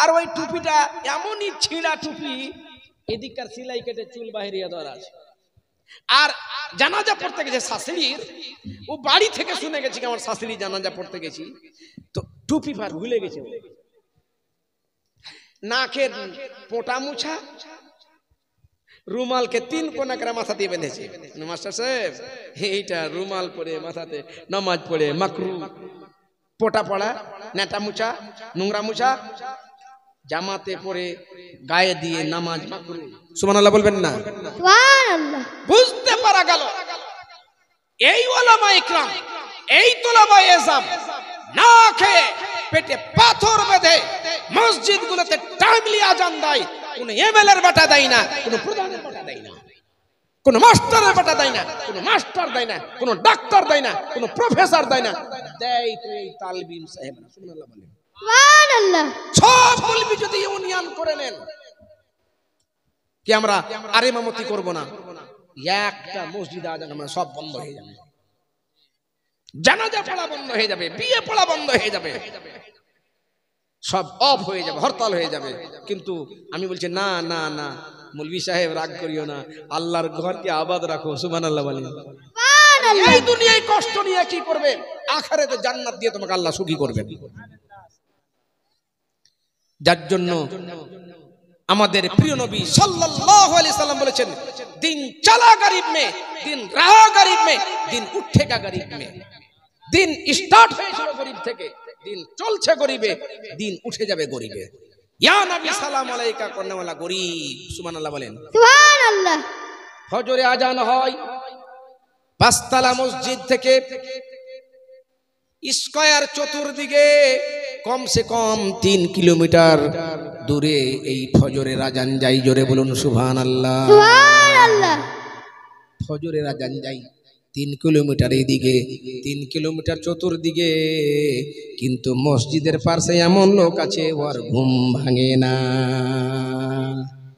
আর ওই টুপিটা এমনই ছিঁড়া টুপি, এদিককার সিলাই কেটে চুল বাহিরিয়া দেওয়া আছে। আর জানাজা পড়তে গেছে শাশুড়ির, ও বাড়ি থেকে শুনে গেছি আমার শাশুড়ি জানাজা পড়তে গেছি, তো টুপি ফার ভুলে গেছে। নাকের পোটা মুছা, রুমালকে 3 কোনা করে মাথা দিয়ে বেঁধেছে। মাস্টার সাহেব এইটা রুমাল পরে মাথাতে নামাজ পড়ে মাকরু, পোটা পড়া, নেটা মুছা, নোংরা মুছা, জামাতে পরে গায়ে দিয়ে নামাজ মাকরু। সুবহানাল্লাহ বলবেন না? সুবহানাল্লাহ। বুঝতে পারা গেল এই ওলামা ইকরাম, এই তোলাবায়ে ইলজাম না খেয়ে পেটে পাথর বেঁধে মসজিদগুলোতে টাইমলি আজান দেয়। কোন এমএলএর বেটা দেয় না, কোন প্রধানের বেটা দেয় না, কোন মাস্টারের বেটা দেয় না, কোন মাস্টার দেয় না, কোন ডাক্তার দেয় না, কোন প্রফেসর দেয় না, দেয় তো এই তালবিম সাহেবরা। সুবহানাল্লাহ বলেন। সুবহানাল্লাহ। সব বলবি যদি ইউনিয়ন করে নেন কি আমরা আর ইমামতি করব না, একটা মসজিদ আজান আমরা সব বন্ধ হয়ে যাবে, জানাজা পড়া বন্ধ হয়ে যাবে, বিয়ে পড়া বন্ধ হয়ে যাবে, সব অফ হয়ে যাবে, হরতাল হয়ে যাবে। কিন্তু আমি বলছি না না না, মৌলভী সাহেব রাগ করিও না, আল্লাহর ঘরকে আবাদ রাখো। সুবহানাল্লাহ বলেন। সুবহানাল্লাহ। এই দুনিয়ায় কষ্ট নিয়ে কি করবে, আখিরাতে জান্নাত দিয়ে তোমাকে আল্লাহ সুখী করবেন। যার জন্য আমাদের প্রিয় নবী সাল্লাল্লাহু আলাইহি সাল্লাম বলেছেন, দিন চলা গরিব মে, দিন রাহা গরিব মে, দিন উঠেগা গরিব মে। দিন স্টার্ট হয়েছিল গরিব থেকে, দিন চলছে গরিবে, দিন উঠে যাবে গরিবে। ইয়া নবী সালাম আলাইকা করনে ওয়ালা গরিব। সুবহানাল্লাহ বলেন। সুবহানাল্লাহ। ফজরে আজান হয় পাঁচতলা মসজিদ থেকে, স্কয়ার চতুর্দিকে কমসে কম 3 কিলোমিটার দূরে এই ফজরের আজান যাই। জোরে বলুন সুবহানাল্লাহ। সুবহানাল্লাহ। ফজরের আজান যাই 3 কিলোমিটার এইদিকে, 3 কিলোমিটার চতুর্দিকে, কিন্তু মসজিদের পাশে এমন লোক আছে ওর ঘুম ভাঙে না।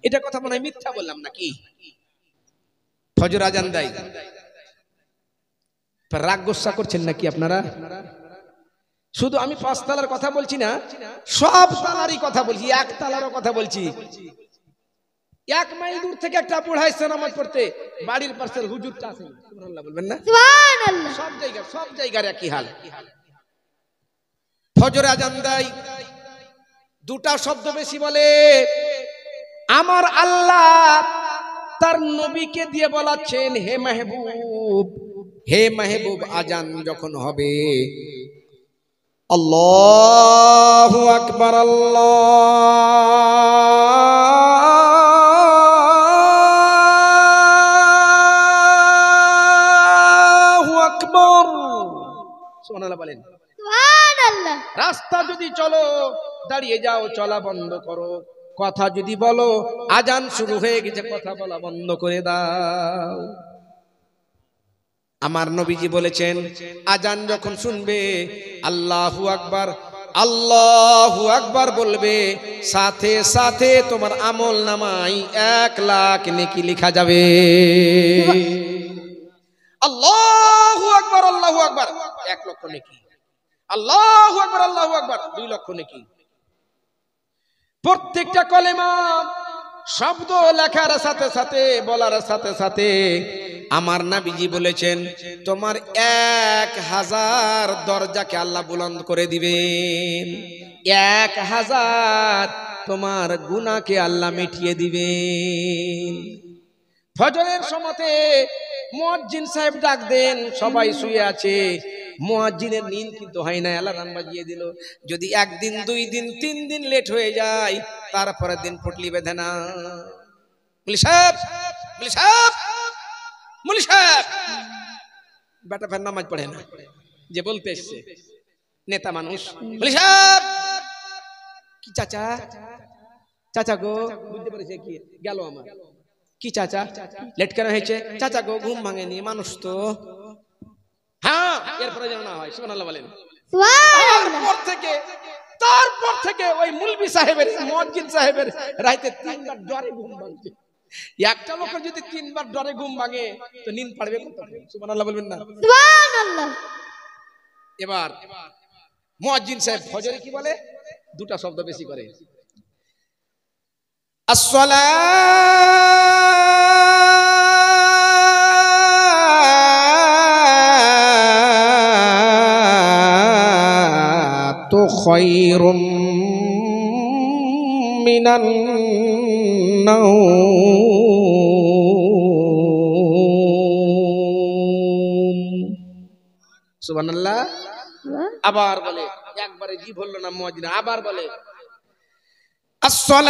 এটা কথা মনে হয় মিথ্যা বললাম নাকি? ফজর আজান দেয়, রাগ গোসা করছেন নাকি আপনারা? শুধু আমি 5 তালার কথা বলছি না, সব তালারই কথা বলছি, 1 তালারও কথা বলছি। 1 মাইল দূর থেকে একটা বুড়া এসে নামাজ পড়তে, বাড়ির পাশের হুজুরটা আছে, সুবহানাল্লাহ বলবেন না? সুবহানাল্লাহ। সব জায়গার একই হাল। ফজর আজান দেয়, 2টা শব্দ বেশি বলে। আমার আল্লাহ তার নবীকে দিয়ে বলাচ্ছেন, হে মাহবুব, হে মাহবুব, আজান যখন হবে, আল্লাহু আকবার, আল্লাহু আকবার। সুবহানাল্লাহ বলেন। সুবহানাল্লাহ। রাস্তা যদি চলো দাঁড়িয়ে যাও, চলা বন্ধ করো। কথা যদি বলো, আজান শুরু হয়ে গেছে, কথা বলা বন্ধ করে দাও। আমার নবীজি বলেছেন, আজান যখন শুনবে আল্লাহু আকবার, আল্লাহু আকবার বলবে, সাথে সাথে তোমার আমল নামায় 1 লাখ নেকি লেখা যাবে। আল্লাহু আকবার, আল্লাহু আকবার 1 লক্ষ নেকি, আল্লাহু আকবার, আল্লাহু আকবার 2 লক্ষ নেকি। প্রত্যেকটা কলেমা শব্দ লেখার সাথে সাথে, বলার সাথে সাথে আমার নবীজি বলেছেন, তোমার 1000 দরজাকে আল্লাহ বুলন্দ করে দিবেন, 1000 তোমার গুনাহকে আল্লাহ মিটিয়ে দিবেন। ফজরের সময়তে মুয়াজ্জিন সাহেব ডাক দেন, সবাই শুয়ে আছে, মুয়াজ্জিনের নিন কিন্তু হয় না, অ্যালার্ম বাজিয়ে দিল। যদি 1 দিন 2 দিন 3 দিন লেট হয়ে যায়, তারপরের দিন পুটলি বেঁধে না, মুলি সাহেব, মুলি সাহেব, মুলি সাহেব, বেটা ফের নামাজ পড়ে না, যে বলতে এসছে নেতা মানুষ, মুলি সাহেব, কি চাচা, চাচা গো, বুঝতে পেরেছে কি গেল আমার, কি চাচা লেট কেন হয়েছে? চাচা গো ঘুম ভাঙেনি, মানুষ তো। হ্যাঁ, এরপরে যেন না হয়। সুবহানাল্লাহ বলেন। তারপর থেকে ওই মুলবি সাহেবের, মুয়াজ্জিন সাহেবের রাইতে 3 বার ডরে ঘুম ভাঙছে। একটা লোকের যদি 3 বার ডরে ঘুম ভাঙে, তো নিন পারবে কত? সুবহানাল্লাহ বলবেন না? সুবহানাল্লাহ। এবার মুয়াজ্জিন সাহেব ফজরে কি বলে? 2টা শব্দ বেশি করে, আসসালাতু খায়রুম মিনান নাওম। সুবহানাল্লাহ। আবার বলে, একবারে জি বললো না মুয়াজ্জিন, আবার বলে আসসালাতু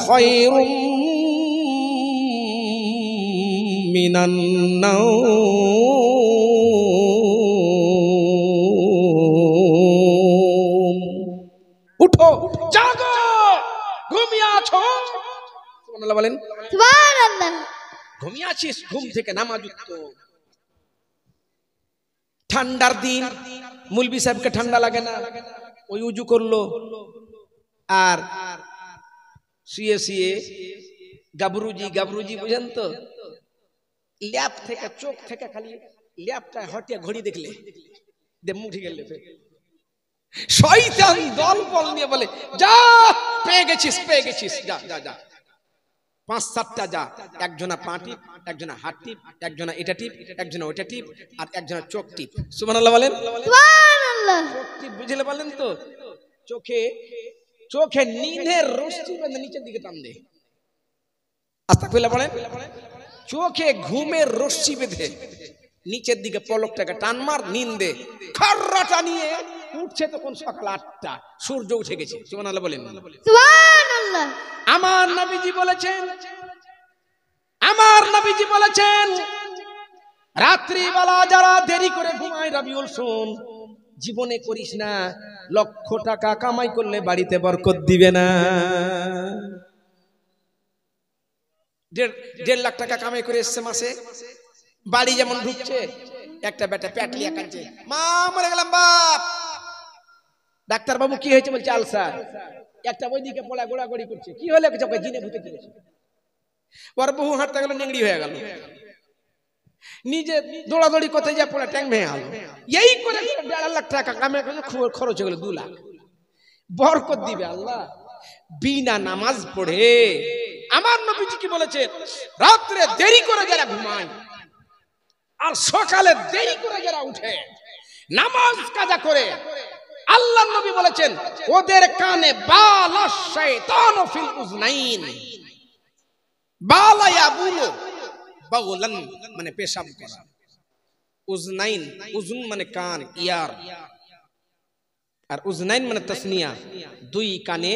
খায়রুম মিনান নাওম। উঠো, জাগো, ঘুমিয়ে আছো। সুবহানাল্লাহ বলেন। সুবহানাল্লাহ। ঘুমিয়ে আছিস, ঘুম থেকে নামাজ উঠতো। ঠান্ডার দিন মুলবি সাহেবকে ঠান্ডা লাগে না, ওই উজু করলো আর শুয়ে শুয়ে গাবরুজি বুঝেন তো, ল্যাপ থেকে চোখ থেকে খালি ল্যাপটা হটিয়ে ঘড়ি দেখলে মুঠি গেলে শয়তান দল বল নিয়ে বলে, যা পেয়ে গেছিস, যা যা যা, 5-7টা যা, একজনা পা টিপ, একজনা হাত টিপ, একজনা এটা টিপ, একজনা ওইটা টিপ, আর একজনা চোখ টিপ। সুবহানাল্লাহ বলেন। সুবহানাল্লাহ। চোখ টিপ বুঝলে বলেন তো, চোখে নীলের রশ্মি বেঁধে নিচের দিকে টান দে। আস্তাগফিরুল্লাহ বলেন। চোখে ঘুমের রশ্মি বেঁধে নিচের দিকে পলকটাকে টান মার, নিন্দে খাররাটা নিয়ে উঠছে তখন সকাল 8টা, সূর্য উঠে গেছে। সুবহানাল্লাহ বলেন। সুবহানাল্লাহ। আমার নবীজি বলেছেন রাত্রিবেলা যারা দেরি করে ঘুমায়, রাবিউল শোন, জীবনে করিস না, 1,00,000 টাকা কামাই করলে বাড়িতে বরকত দিবে না। 1.5 লাখ টাকা কামাই করে এসছে মাসে, বাড়ি যেমন ঢুকছে একটা বেটা প্যাটলিয়া কাঁদছে, মা মরে গেলাম বাপ। ডাক্তার বাবু কি হয়েছে? বলছে আলসার। একটা ওইদিকে পড়া গোড়াগড়ি করছে, কি হলে জিনে ভূতে কিনেছে। ওর বহু হাঁটতে গেল, নেংড়ি হয়ে গেল, নিজে দৌড়াদৌড়ি করতে যা পড়ে ট্যাং ভেঙে গেল। এই করে 1.5 লাখ টাকা কামে খরচ হয়ে গেল 2 লাখ। বরকত দিবে আল্লাহ বিনা নামাজ পড়ে। আমার নবীজি কি বলেছেন? রাত্রে দেরি করে যারা ঘুমায় আর সকালে দেরি করে যারা উঠে নামাজ কাজা করে, আল্লাহ নবী বলেছেন ওদের কানে বালা শাইতান ফিল উজনাইন। বালা ইয়াবুলু বাউলান মানে পেশাব করা, উজনাইন উজুন মানে কান, ইয়ার, আর উজনাইন মানে তাসনিয়া, 2 কানে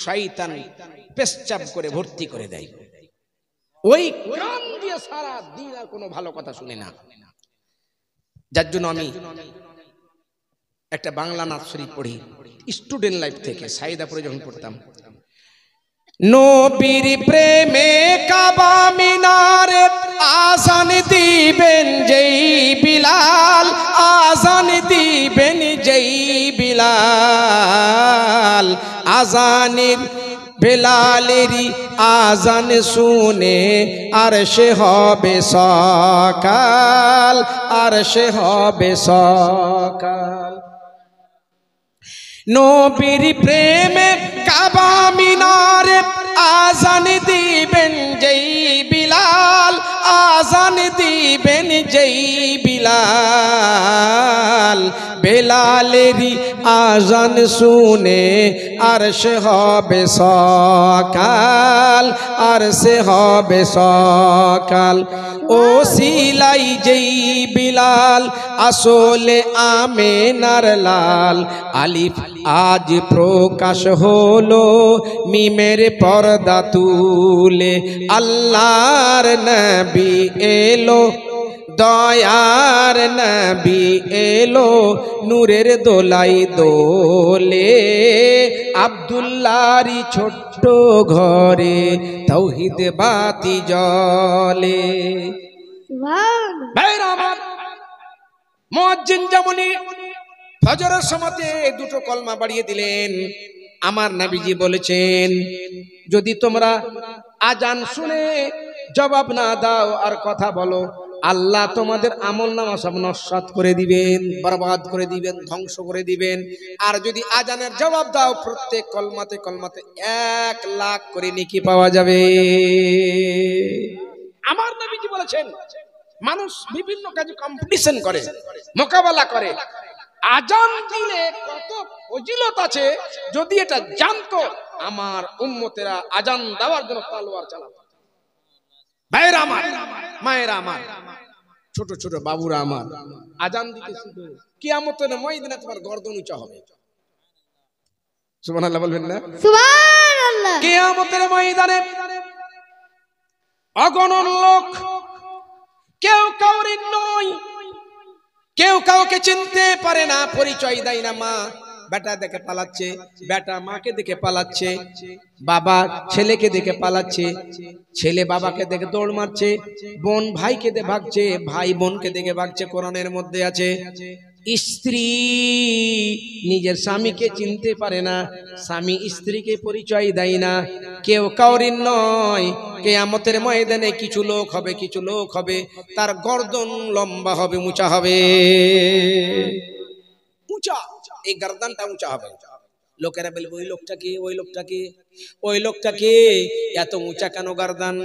শয়তান পেশাব করে ভর্তি করে দেয়। ওই কান দিয়ে সারা দিন আর কোনো ভালো কথা শুনে না। যার জন্য আমি একটা বাংলা নাথ শরীফ পড়ি স্টুডেন্ট লাইফ থেকে, সাইদাপুরে যখন পড়তাম। নবীর প্রেমে কাবা মিনারে আজান দিবেন যেই বিলাল, আজান দিবেন যেই বিলাল, আজানের বেলালেরই আজান শুনে আর সে হবে সকাল, আর সে হবে সকাল। নবীর প্রেমে কাবা মিনারে আজান দিবেন যেই বিলাল, আজান দিবেন যেই বিলাল, বেলালেরই আজান শুনে আর সে হবে সকাল, আর সে হবে সকাল। ও সিলাই যেই বিলাল আসলে আমেনার লাল, আলিফ আজ প্রকাশ হলো মিমের পর্দা তুলে, আল্লাহর নবী এলো, দয়ার নবী এলো, নূরের দোলাই দোলে, আব্দুল্লাহর ছোট্ট ঘরে তাওহীদ বাতি জ্বলে। সুবহানাল্লাহ। মুয়াজ্জিন যেমনি ফজরের সময়তে 2টো কলমা বাড়িয়ে দিলেন, আমার নবীজি বলেছেন যদি তোমরা আজান শুনে জবাব না দাও আর কথা বলো, আল্লাহ তোমাদের আমল নামা সব নস্যাৎ করে দিবেন, বরবাদ করে দিবেন, ধ্বংস করে দিবেন। আর যদি আজানের জবাব দাও প্রত্যেক কলমাতে কলমাতে 1 লাখ করে নেকি পাওয়া যাবে। আমার নবীজি বলেছেন মানুষ বিভিন্ন কাজে কম্পিটিশন করে, মোকাবেলা করে, আজান দিলে কত ফজিলত আছে যদি এটা জানতো আমার উম্মতেরা আজান দেওয়ার জন্য তলোয়ার চালাতো। ভাইরা আমার, মায়েরা আমার, ছোট ছোট বাবুরা আমার, আজান দিতে শিখো। কিয়ামতের ময়দানে তোমার গর্দন উঁচা হবে। সুবহানাল্লাহ বলবেন না? সুবহানাল্লাহ। কিয়ামতের ময়দানে অগণন লোক, কেউ কাউরির নয়, কেউ কাউকে চিনতে পারে না, পরিচয় দেয় না। মা বেটা দেখে পালাচ্ছে, বেটা মাকে দেখে পালাচ্ছে, বাবা ছেলেকে দেখে পালাচ্ছে, ছেলে বাবাকে দেখে দৌড় মারছে, বোন ভাইকে দেখে ভাগছে, ভাই বোনকে দেখে ভাগছে। কোরআনের মধ্যে আছে স্ত্রী নিজের স্বামীকে চিনতে পারে না, স্বামী স্ত্রীকে পরিচয় দেয় না, কেউ কাউরির নয়। কিয়ামতের ময়দানে কিছু লোক হবে, কিছু লোক হবে তার গর্দন লম্বা হবে, উঁচা হবে, উঁচা, এই গর্দনটা উঁচা হবে। লোকেরা বলবে ওই লোকটাকে, ওই লোকটাকে, ওই লোকটাকে, এত উঁচা কেন গর্দন?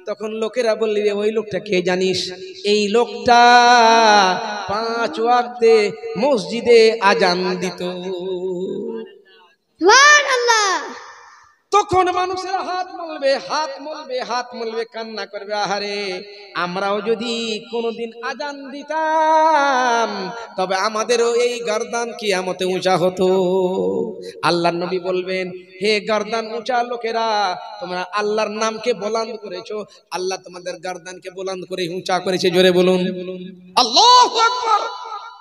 তখন লোকেরা বলবে ওই লোকটা কে জানিস? এই লোকটা 5 ওয়াক্তে মসজিদে আজান দিত। সুবহানাল্লাহ। তখন মানুষের হাত মলবে, হাত মলবে, হাত মলবে, কান্না করবে, আহারে আমরাও যদি কোনোদিন আজান দিতাম তবে আমাদেরও এই গর্দান কিয়ামতে উঁচা হতো। আল্লাহর নবী বলবেন, হে গর্দান উঁচা লোকেরা, তোমরা আল্লাহর নামকে বুলন্দ করেছো, আল্লাহ তোমাদের গর্দানকে বুলন্দ করে উঁচা করেছে। জোরে বলুন আল্লাহু আকবার,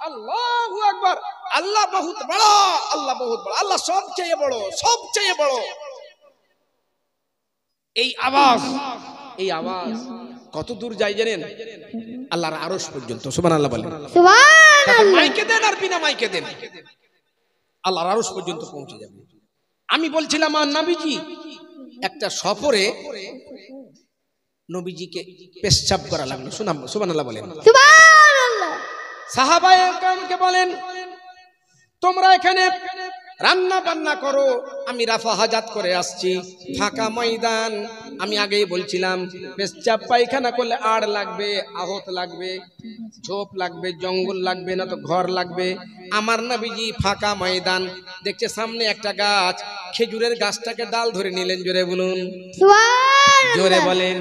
আল্লাহু আকবার। আল্লাহ বহুত বড়, আল্লাহ বহুত বড়, আল্লাহ সবচেয়ে বড়, সবচেয়ে বড়। এই আওয়াজ, এই আওয়াজ কত দূর যায় জানেন? আল্লাহর আরশ পর্যন্ত। সুবহানাল্লাহ বলেন। সুবহানাল্লাহ। মাইকে দেন আর বিনা মাইকে দেন, আল্লাহর আরশ পর্যন্ত পৌঁছে যাবে। আমি বলছিলাম আমার নবীজি একটা সফরে নবীজিকে পেশাব করা লাগলো। সুবহানাল্লাহ বলেন। সুবহানাল্লাহ। সাহাবায়ে কেরামকে বলেন তোমরা এখানে রান্না বান্না করো, আমি রাফা হাজাত করে আসছি, ফাঁকা ময়দান। আমি আগেই বলছিলাম পেশাব পায়খানা করলে আড় লাগবে, আহত লাগবে, ঝোপ লাগবে, জঙ্গল লাগবে, না তো ঘর লাগবে। আমার নবীজি ফাঁকা ময়দান দেখছে, সামনে একটা গাছ, খেজুরের গাছটাকে ডাল ধরে নিলেন। জোরে বলুন সুবহানাল্লাহ। জোরে বলেন।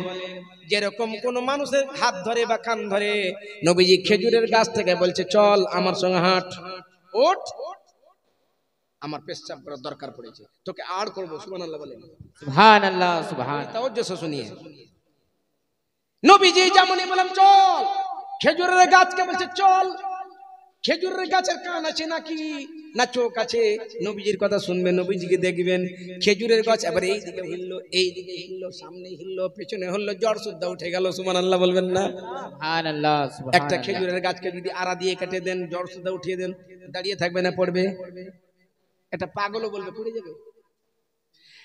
যেরকম কোন মানুষের হাত ধরে বা কান ধরে নবীজি খেজুরের গাছ থেকে বলছে চল আমার সঙ্গে হাঁট, ওঠ, আমার পেশাব করার দরকার পড়েছে, তোকে আড় করবো। সুবহানাল্লাহ বলেন। সুবহানাল্লাহ সুবহান। তাওজ্জো শুনিয়ে নবীজি যেমনই বললাম চল, খেজুরের গাছকে বলছে চল। খেজুরের গাছের কান আছে নাকি, না চোখ আছে? নবীজির কথা শুনবেন, নবীজিকে দেখবেন। খেজুরের গাছ এবার এই দিকে হিললো, এই দিকে হিললো, সামনে হিললো, পেছনে হলো, জ্বর সুদ্ধা উঠে গেল। সুবহানাল্লাহ বলবেন না? সুবহানাল্লাহ সুবহান। একটা খেজুরের গাছকে যদি আড়া দিয়ে কেটে দেন, জ্বর সুদ্ধা উঠিয়ে দেন, দাঁড়িয়ে থাকবে না, পড়বে? একটা পাগলও বলবে পড়ে যাবে।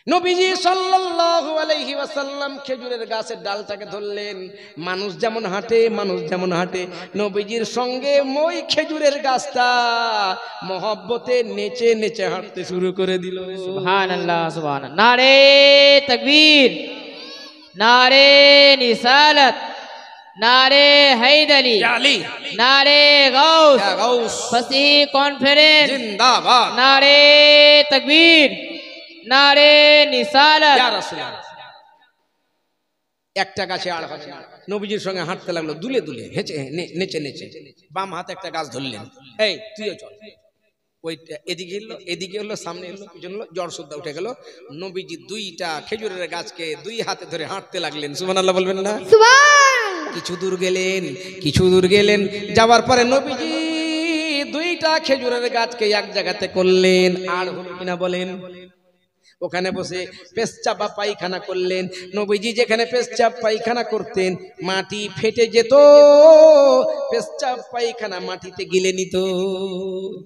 নবীজি সাল্লাল্লাহু আলাইহি ওয়াসাল্লাম খেজুরের গাছের ডালটাকে ধরলেন। মানুষ যেমন হাঁটে, মানুষ যেমন হাঁটে, নবীজির সঙ্গে ওই খেজুরের গাছটা মহব্বতে নেচে নেচে হাঁটতে শুরু করে দিল। সুবহানাল্লাহ সুবহান। নারে তাকবীর, নারে নিসালাত, নারে হায়দারি, আলী নারে গাউস, ইয়া গাউস ফসিহ কনফারেন্স জিন্দাবাদ, নারে তাকবীর, নারে নিসালাত, ইয়া রাসূলুল্লাহ। একটা গাছে আড় হবে না, নবীজির সঙ্গে হাঁটতে লাগলো, দুলে দুলে, হেঁচে নেচে নেচে। বাম হাতে একটা গাছ ধরলেন, এই তুইও চল। ওই এদিকে এলো, এদিকে হলো, সামনে এলো, পিছনে হলো, জ্বর সুদ্ধা উঠে গেল। নবীজি দুইটা খেজুরের গাছকে দুই হাতে ধরে হাঁটতে লাগলেন। সুবহানাল্লাহ বলবেন না? সুবহানাল্লাহ। কিছু দূর গেলেন, কিছু দূর গেলেন, যাওয়ার পরে নবীজি দুইটা খেজুরের গাছকে এক জায়গাতে করলেন। আর হলো কিনা বলেন? ওখানে বসে পেশাব বা পায়খানা করলেন। নবীজি যেখানে পেশাব পায়খানা করতেন মাটি ফেটে যেত, পেশাব পায়খানা মাটিতে গিলে নিত,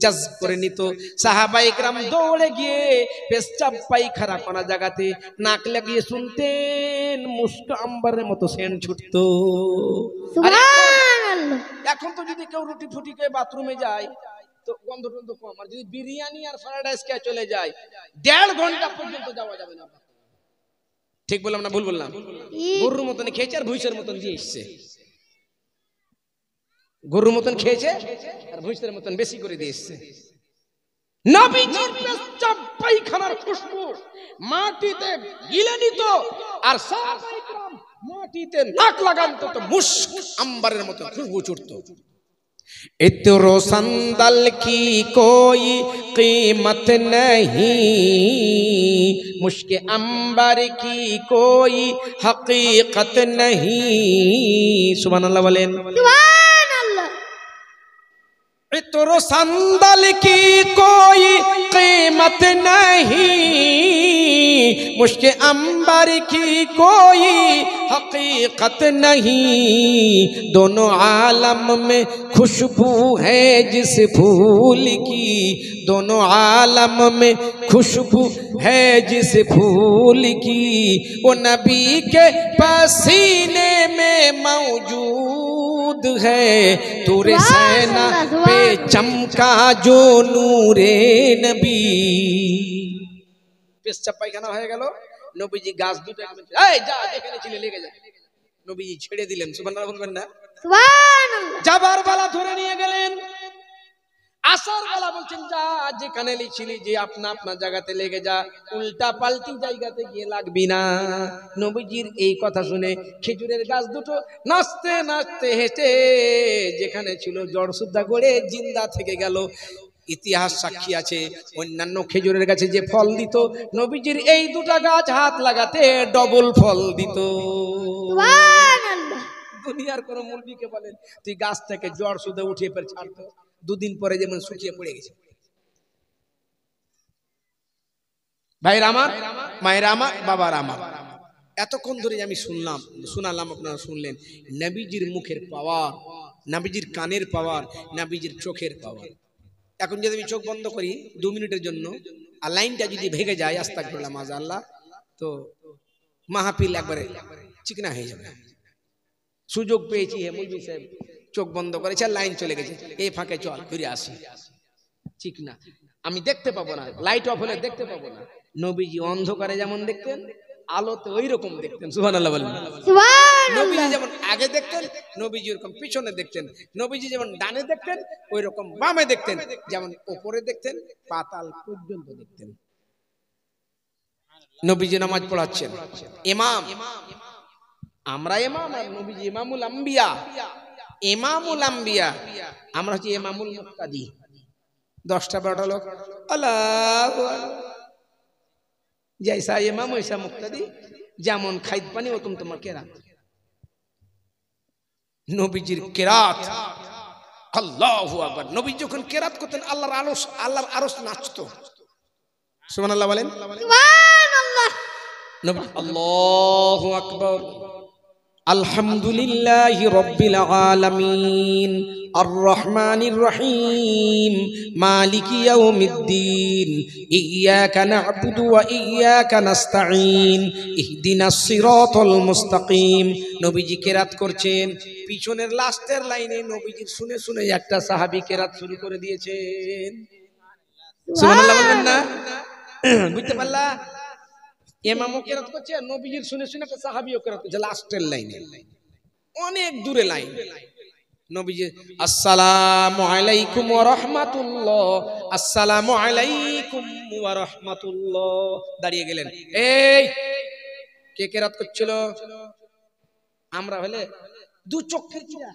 জাজব করে নিত। সাহাবায়ে কেরাম দৌড়ে গিয়ে পেশাব পায়খানা করা জায়গাতে নাক লাগিয়ে শুনতেন, মুস্ক আম্বারের মতো সেন্ট ছুটতো। সুবহানাল্লাহ। এখন তো যদি কেউ রুটি ফুটি খেয়ে বাথরুমে যায় তো গন্ধ টন্ধ কম, আর যদি বিরিয়ানি আর ফ্রাইড রাইস খেয়ে চলে যায় 1.5 ঘন্টা পর্যন্ত যাওয়া যাবে না। ঠিক বললাম না ভুল বললাম? গরুর মতন খেয়েছে আর ভুইসের মতন দিয়ে এসছে। গরুর মতন খেয়েছে আর ভুইসের মতন বেশি করে দিয়ে এসছে। নবীজির পেশাব পায়খানার খুশবু মাটিতে গিলে নিত, আর সাহাবায়ে কিরাম মাটিতে নাক লাগাতো তো মুস্ক আম্বারের মতো খুশবু ছুটতো। इतरो संदल की कोई कीमत नहीं, मुश्क अंबर की कोई हकीकत नहीं। सुभान अल्लाह बोलें। सुभान अल्लाह। इतरो संदल की कोई कीमत नहीं, मुश्क अंबर की कोई हकीकत नहीं। दोनों आलम में खुशबू है जिस फूल की, दोनों आलम में खुशबू है जिस फूल की, वो नबी के पसीने में मौजूद है। तूरे सेना पे चमका जो नूरे नबी। পেশাব পায়খানা হয়ে গেল, নবীজি গাছ দুটো এই যা যেখানে ছিলে লেগে যা, নবীজি ছেড়ে দিলেন। সুবহানাল্লাহ বলবেন না? সুবহানাল্লাহ। যাবার বেলা ধরে নিয়ে গেলেন, আসার বেলা বলছেন যা যেখানে ছিলি যে আপনা আপনার জায়গাতে লেগে যা, উল্টা পাল্টি জায়গাতে গিয়ে লাগবি না। নবীজির এই কথা শুনে খেজুরের গাছ দুটো নাচতে নাচতে হেঁটে যেখানে ছিল জড় সুদ্ধা গড়ে জিন্দা থেকে গেল। ইতিহাস সাক্ষী আছে, অন্যান্য খেজুরের গাছে যে ফল দিত, নবীজির এই দুটা গাছ হাত লাগাতে ডবল ফল দিত। সুবহানাল্লাহ। দুনিয়ার কোন মুলবিকে বলেন তুই গাছ থেকে জ্বর সুদে উঠিয়ে ফের ছাড়তো, দুদিন পরে যেমন শুকিয়ে পড়ে গেছে। ভাইরা আমার, মায়েরা আমার, বাবারা আমার, এতক্ষণ ধরে আমি শোনালাম, আপনারা শুনলেন নবীজির মুখের পাওয়ার, নবীজির কানের পাওয়ার, নবীজির চোখের পাওয়ার। এখন যদি আমি চোখ বন্ধ করি 2 মিনিটের জন্য, আর লাইনটা যদি ভেঙে যায় আস্তাগফিরুল্লাহ মাযাল্লাহ, তো মাহফিল একবারে চিকনা হয়ে যাবে। সুযোগ পেয়েছি হে মুলবি সাহেব, চোখ বন্ধ করেছে, লাইন চলে গেছে, এই ফাঁকে চল ঘুরে আসি, চিকনা আমি দেখতে পাবো না, লাইট অফ হলে দেখতে পাবো না। নবীজি অন্ধকারে যেমন দেখতেন, আলোতে ওই রকম দেখতেন। সুবহানাল্লাহ বলেন। সুবহানাল্লাহ। নবীজি যেমন আগে দেখতেন, নবীজি ওরকম পিছনে দেখতেন। নবীজি যেমন ডানে দেখতেন, ওই রকম বামে দেখতেন। যেমন উপরে দেখতেন, পাতাল পর্যন্ত দেখতেন। নবীজি নামাজ পড়াচ্ছেন, ইমাম, আমরা ইমাম আর নবীজি ইমামুল আম্বিয়া। ইমামুল আম্বিয়া, আমরা হচ্ছি ইমামুল মুক্তাদি। 10টা 12টা লোক আল্লাহু আকবার, জৈসা ইমাম ওইসা মুক্তাদি, যেমন খাইদ পানি ওরকম তোমার কেরাত। নবীজির কেরাত, আল্লাহু আকবার। নবী যখন কেরাত করতেন আল্লাহর আরশ নাচতো। সুবহানাল্লাহ বলেন। সুবহানাল্লাহ। নবী আল্লাহু আকবার। আলহামদুলিল্লাহি রাব্বিল আলামিন আর রহমানির রহিম মালিকি ইয়াউমিদ্দিন ইয়্যাকা না'বুদু ওয়া ইয়্যাকা নাস্তাঈন ইহদিনাস সিরাতাল মুস্তাকিম। নবীজি কেরাত করছেন, পিছনের লাস্টের লাইনে নবীজির শুনে শুনে একটা সাহাবী কেরাত শুরু করে দিয়েছেন। সুবহানাল্লাহ বলবেন না? বুঝতে পারলা? ইমামও কেরাত করছে, নবীজির শুনে শুনে একটা সাহাবীও কেরাত করছে, লাস্টের লাইনে, অনেক দূরে লাইন। নবীজি আসসালামু আলাইকুম ওয়া রাহমাতুল্লাহ, আসসালামু আলাইকুম ওয়া রাহমাতুল্লাহ, দাঁড়িয়ে গেলেন। এই কে কেরাত করছিল? আমরা হলে দু চোখের কিরা,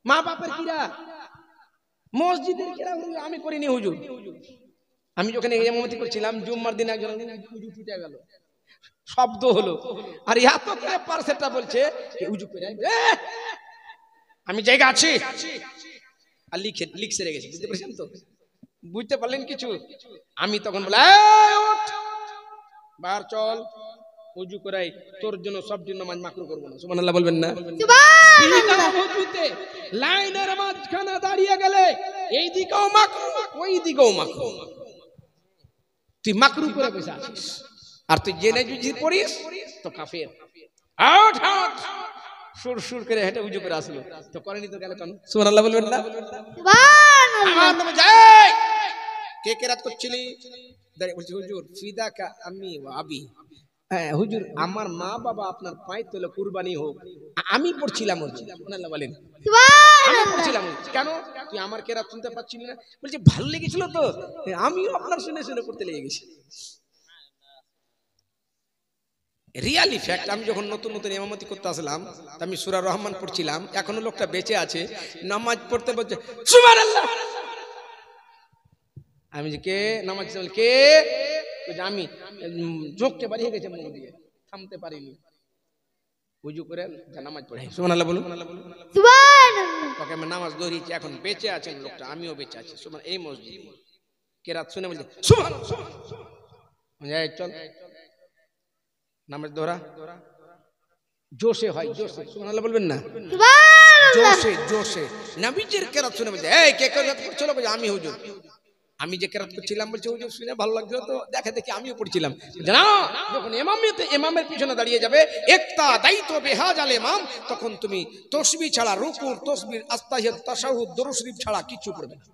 মা বাপের কিরা, মসজিদের কিরা আমি করিনি হুজুর। আমি যখন ইমামতি করছিলাম জুম্মার দিন একজন উজু ছুটে গেল, শব্দ হলো, আর এত করে পারসেটা বলছে উজু করে, আমি জায়গা আছি আর লিখছে রেখেছি। বুঝতে পারছেন তো? বুঝতে পারলেন কিছু? আমি তখন বলে বার চল উজু করাই, তোর জন্য সব জন্য নামাজ মাকরু করবো না। সুবহানাল্লাহ বলবেন না? সুবহানাল্লাহ। লাইনের মাঝখানে দাঁড়িয়ে গেলে এই দিকেও মাকরু ওই দিকেও মাকরু, তুই মাকরু করে বসে আছিস, আর তুই জেনে যদি পড়িস তো কাফের। আউট আউট সুর সুর করে হেঁটে উজু করে আসলো, তো করেনি তো গেল কেন? সুবহানাল্লাহ বলবেন না? সুবহানাল্লাহ। আমার নামে যাই কে কেরাত করছিলি? দাঁড়িয়ে বলছি হুজুর ফিদাকা আম্মি ওয়া আবি, হ্যাঁ হুজুর আমার মা বাবা আপনার পায়ে তোলে কুরবানি হোক। আমি পড়ছিলাম হুজুর। সুবহানাল্লাহ বলেন। আমি সুবহানাল্লাহ। পড়ছিলাম হুজুর। কেন তুই আমার কেরাত শুনতে পাচ্ছিলি না? বলছে ভালো লেগেছিল তো, আমিও আপনার শুনে শুনে পড়তে লেগে গেছি। রিয়ালি ফ্যাক্ট, আমি যখন নতুন নতুন ইমামতি করতে আসলাম, আমি সূরা রহমান পড়ছিলাম, এখনো লোকটা বেঁচে আছে, নামাজ পড়তে বলছে সুবহানাল্লাহ। আমি যে কে নামাজ পড়ছে? কে? বলছে আমি। চোখকে বাড়িয়ে গেছে মুখ দিয়ে, থামতে পারিনি। উজু করে যা নামাজ পড়ে। সুবহানাল্লাহ বলুন। সুবহানাল্লাহ। তোকে আমি নামাজ ধরিয়েছি, এখন বেঁচে আছেন লোকটা, আমিও বেঁচে আছি। সুবহান এই মসজিদ কেরাত শুনে বলছে সুবহানাল্লাহ। এই চল নামাজ ধরা, জোশে হয়, জোশে। সুবহানাল্লাহ বলবেন না? সুবহানাল্লাহ। জোশে জোশে নবীজির কেরাত শুনে বলছে এই কে কেরাত করছিল? বলছে আমি হুজুর। আমি যে কেরাত করছিলাম, বলছে হুজুর শুনে ভালো লাগছিল তো দেখে দেখি আমিও পড়ছিলাম। না, যখন ইমামের পিছনে দাঁড়িয়ে যাবে একটা দায়িত্ব বেহাজাল ইমাম, তখন তুমি তাসবিহ ছাড়া, রুকু, তাসবিহ, আস্তাহিয়াত, তাশাহুদ, দরুদ শরীফ ছাড়া কিছু পড়বে না।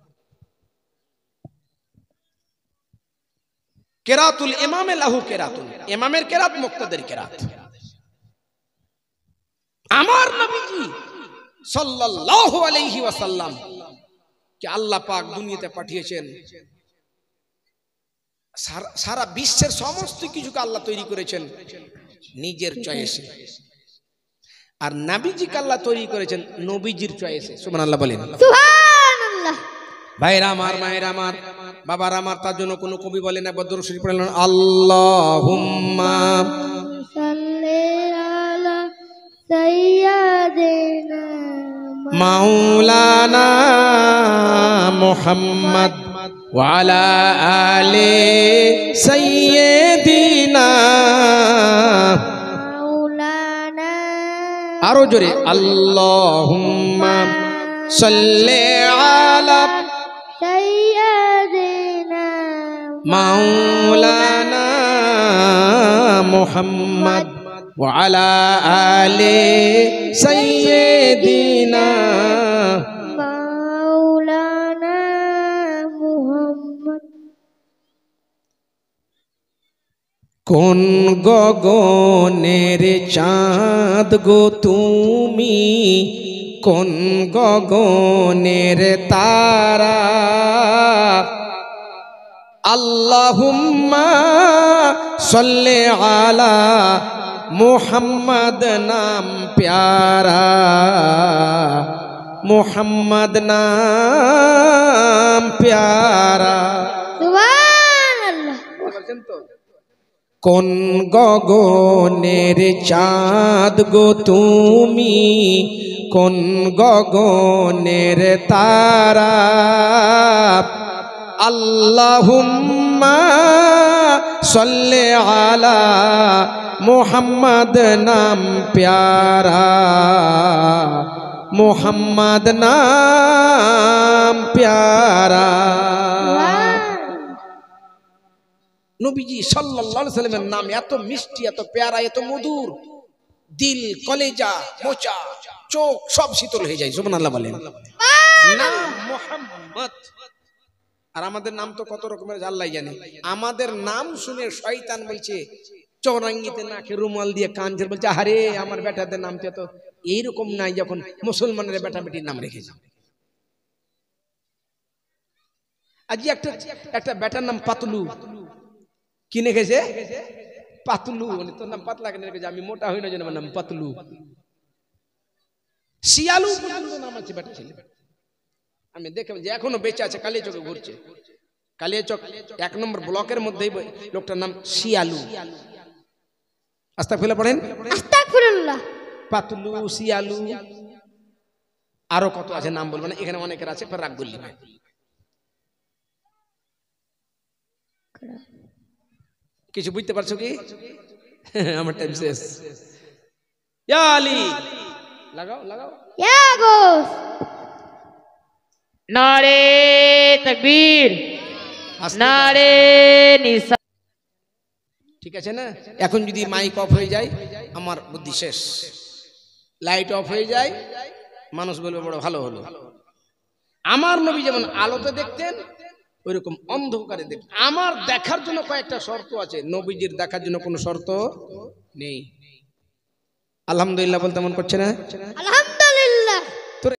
কেরাতুল ইমামে লাহু কেরাতুন, ইমামের কেরাত মুক্তাদের কেরাত। আমার নবীজি সাল্লাল্লাহু আলাইহি ওয়াসাল্লাম কে আল্লাহ পাক দুনিয়াতে পাঠিয়েছেন, সারা বিশ্বের সমস্ত কিছুকে আল্লাহ তৈরি করেছেন নিজের চয়েসে, আর নবীজিকে আল্লাহ তৈরি করেছেন নবীজির চয়েসে। সুবহানাল্লাহ বলেন। সুবহানাল্লাহ। ভাইরা আমার, মায়েরা আমার, বাবার আমার, তার জন্য কোনো কবি বলেন একবার দরুদ শরীফ পড়লেন, আল্লাহুম্মা সাল্লি আলা সাইয়্যিদিনা মাওলানা মুহাম্মদ ওয়া আলা আলি সাইয়্যিদিনা, মাওলানা। আরো জোরে, আল্লাহুম্মা সাল্লি আলা সাইয়্যিদিনা মাওলানা মুহাম্মদ ওয়া আলা আলি সাইয়্যিদিনা। মাওলানা মুহাম্মদ। কোন গগনের চাঁদ গো তুমি, কোন গগনের তারা, আল্লাহুম্মা সাল্লি আলা মুহাম্মদ নাম প্যারা, মুহাম্মদ নাম প্যারা। সুবহানাল্লাহ। কোন গগনের চাঁদ গো তুমি, কোন গগনের তারা, আল্লাহুম্মা সাল্লি আলা মুহাম্মদ নাম প্যারা, মুহাম্মদ নাম প্যারা। নবীজি সাল্লাল্লাহু আলাইহি সাল্লামের নাম এত মিষ্টি, এত প্যারা, এত মধুর, দিল, কলেজা, মোচা, চোখ সব শীতল হয়ে যায়। সুবহানাল্লাহ বলেন। নাম মুহাম্মদ। আর আমাদের নাম তো কত রকমের আল্লাহ জানে। আমাদের নাম শুনে শয়তান বলছে চৌরাঙ্গিতে নাকে রুমাল দিয়ে কান ঝেড়ে বলছে আরে আমার বেটাদের নাম তো এইরকম নাই যখন মুসলমানের বেটা বেটির নাম রেখেছে। আজ একটা বেটার নাম পাতলু, কি রেখেছে? পাতলু। তোর নাম পাতলা কেন রেখেছে? আমি মোটা হই না যেন আমার নাম পাতলু। শিয়ালু পর্যন্ত নাম আছে বেটা ছেলে। আমি দেখে যে এখনো বেঁচে আছে, কালিয়াচকে ঘুরছে। কালিয়াচক 1 নম্বর ব্লকের মধ্যেই লোকটার নাম শিয়ালু। আস্তাগফিরুল্লাহ পড়েন। আস্তাগফিরুল্লাহ। পাতলু, শিয়ালু, আরো কত আছে নাম বলবো না, এখানে অনেকের আছে, ফের রাগ করলি ভাই। কিছু বুঝতে পারছো কি? আমার টাইম শেষ। ইয়া আলী লাগাও লাগাও। ইয়া গোস। नारे तकबीर, नारे निसा। ঠিক আছে না? এখন যদি মাইক অফ হয়ে যায় আমার বুদ্ধি শেষ। লাইট অফ হয়ে যায়, মানুষ বলবে বড় ভালো হলো। আমার নবী যেমন আলোতে দেখতেন ওইরকম অন্ধকারে দেখতেন। আমার দেখার জন্য কয়েকটা শর্ত আছে, নবীজির দেখার জন্য কোনো শর্ত নেই। আলহামদুলিল্লাহ বলতে মন করছে না? আলহামদুলিল্লাহ।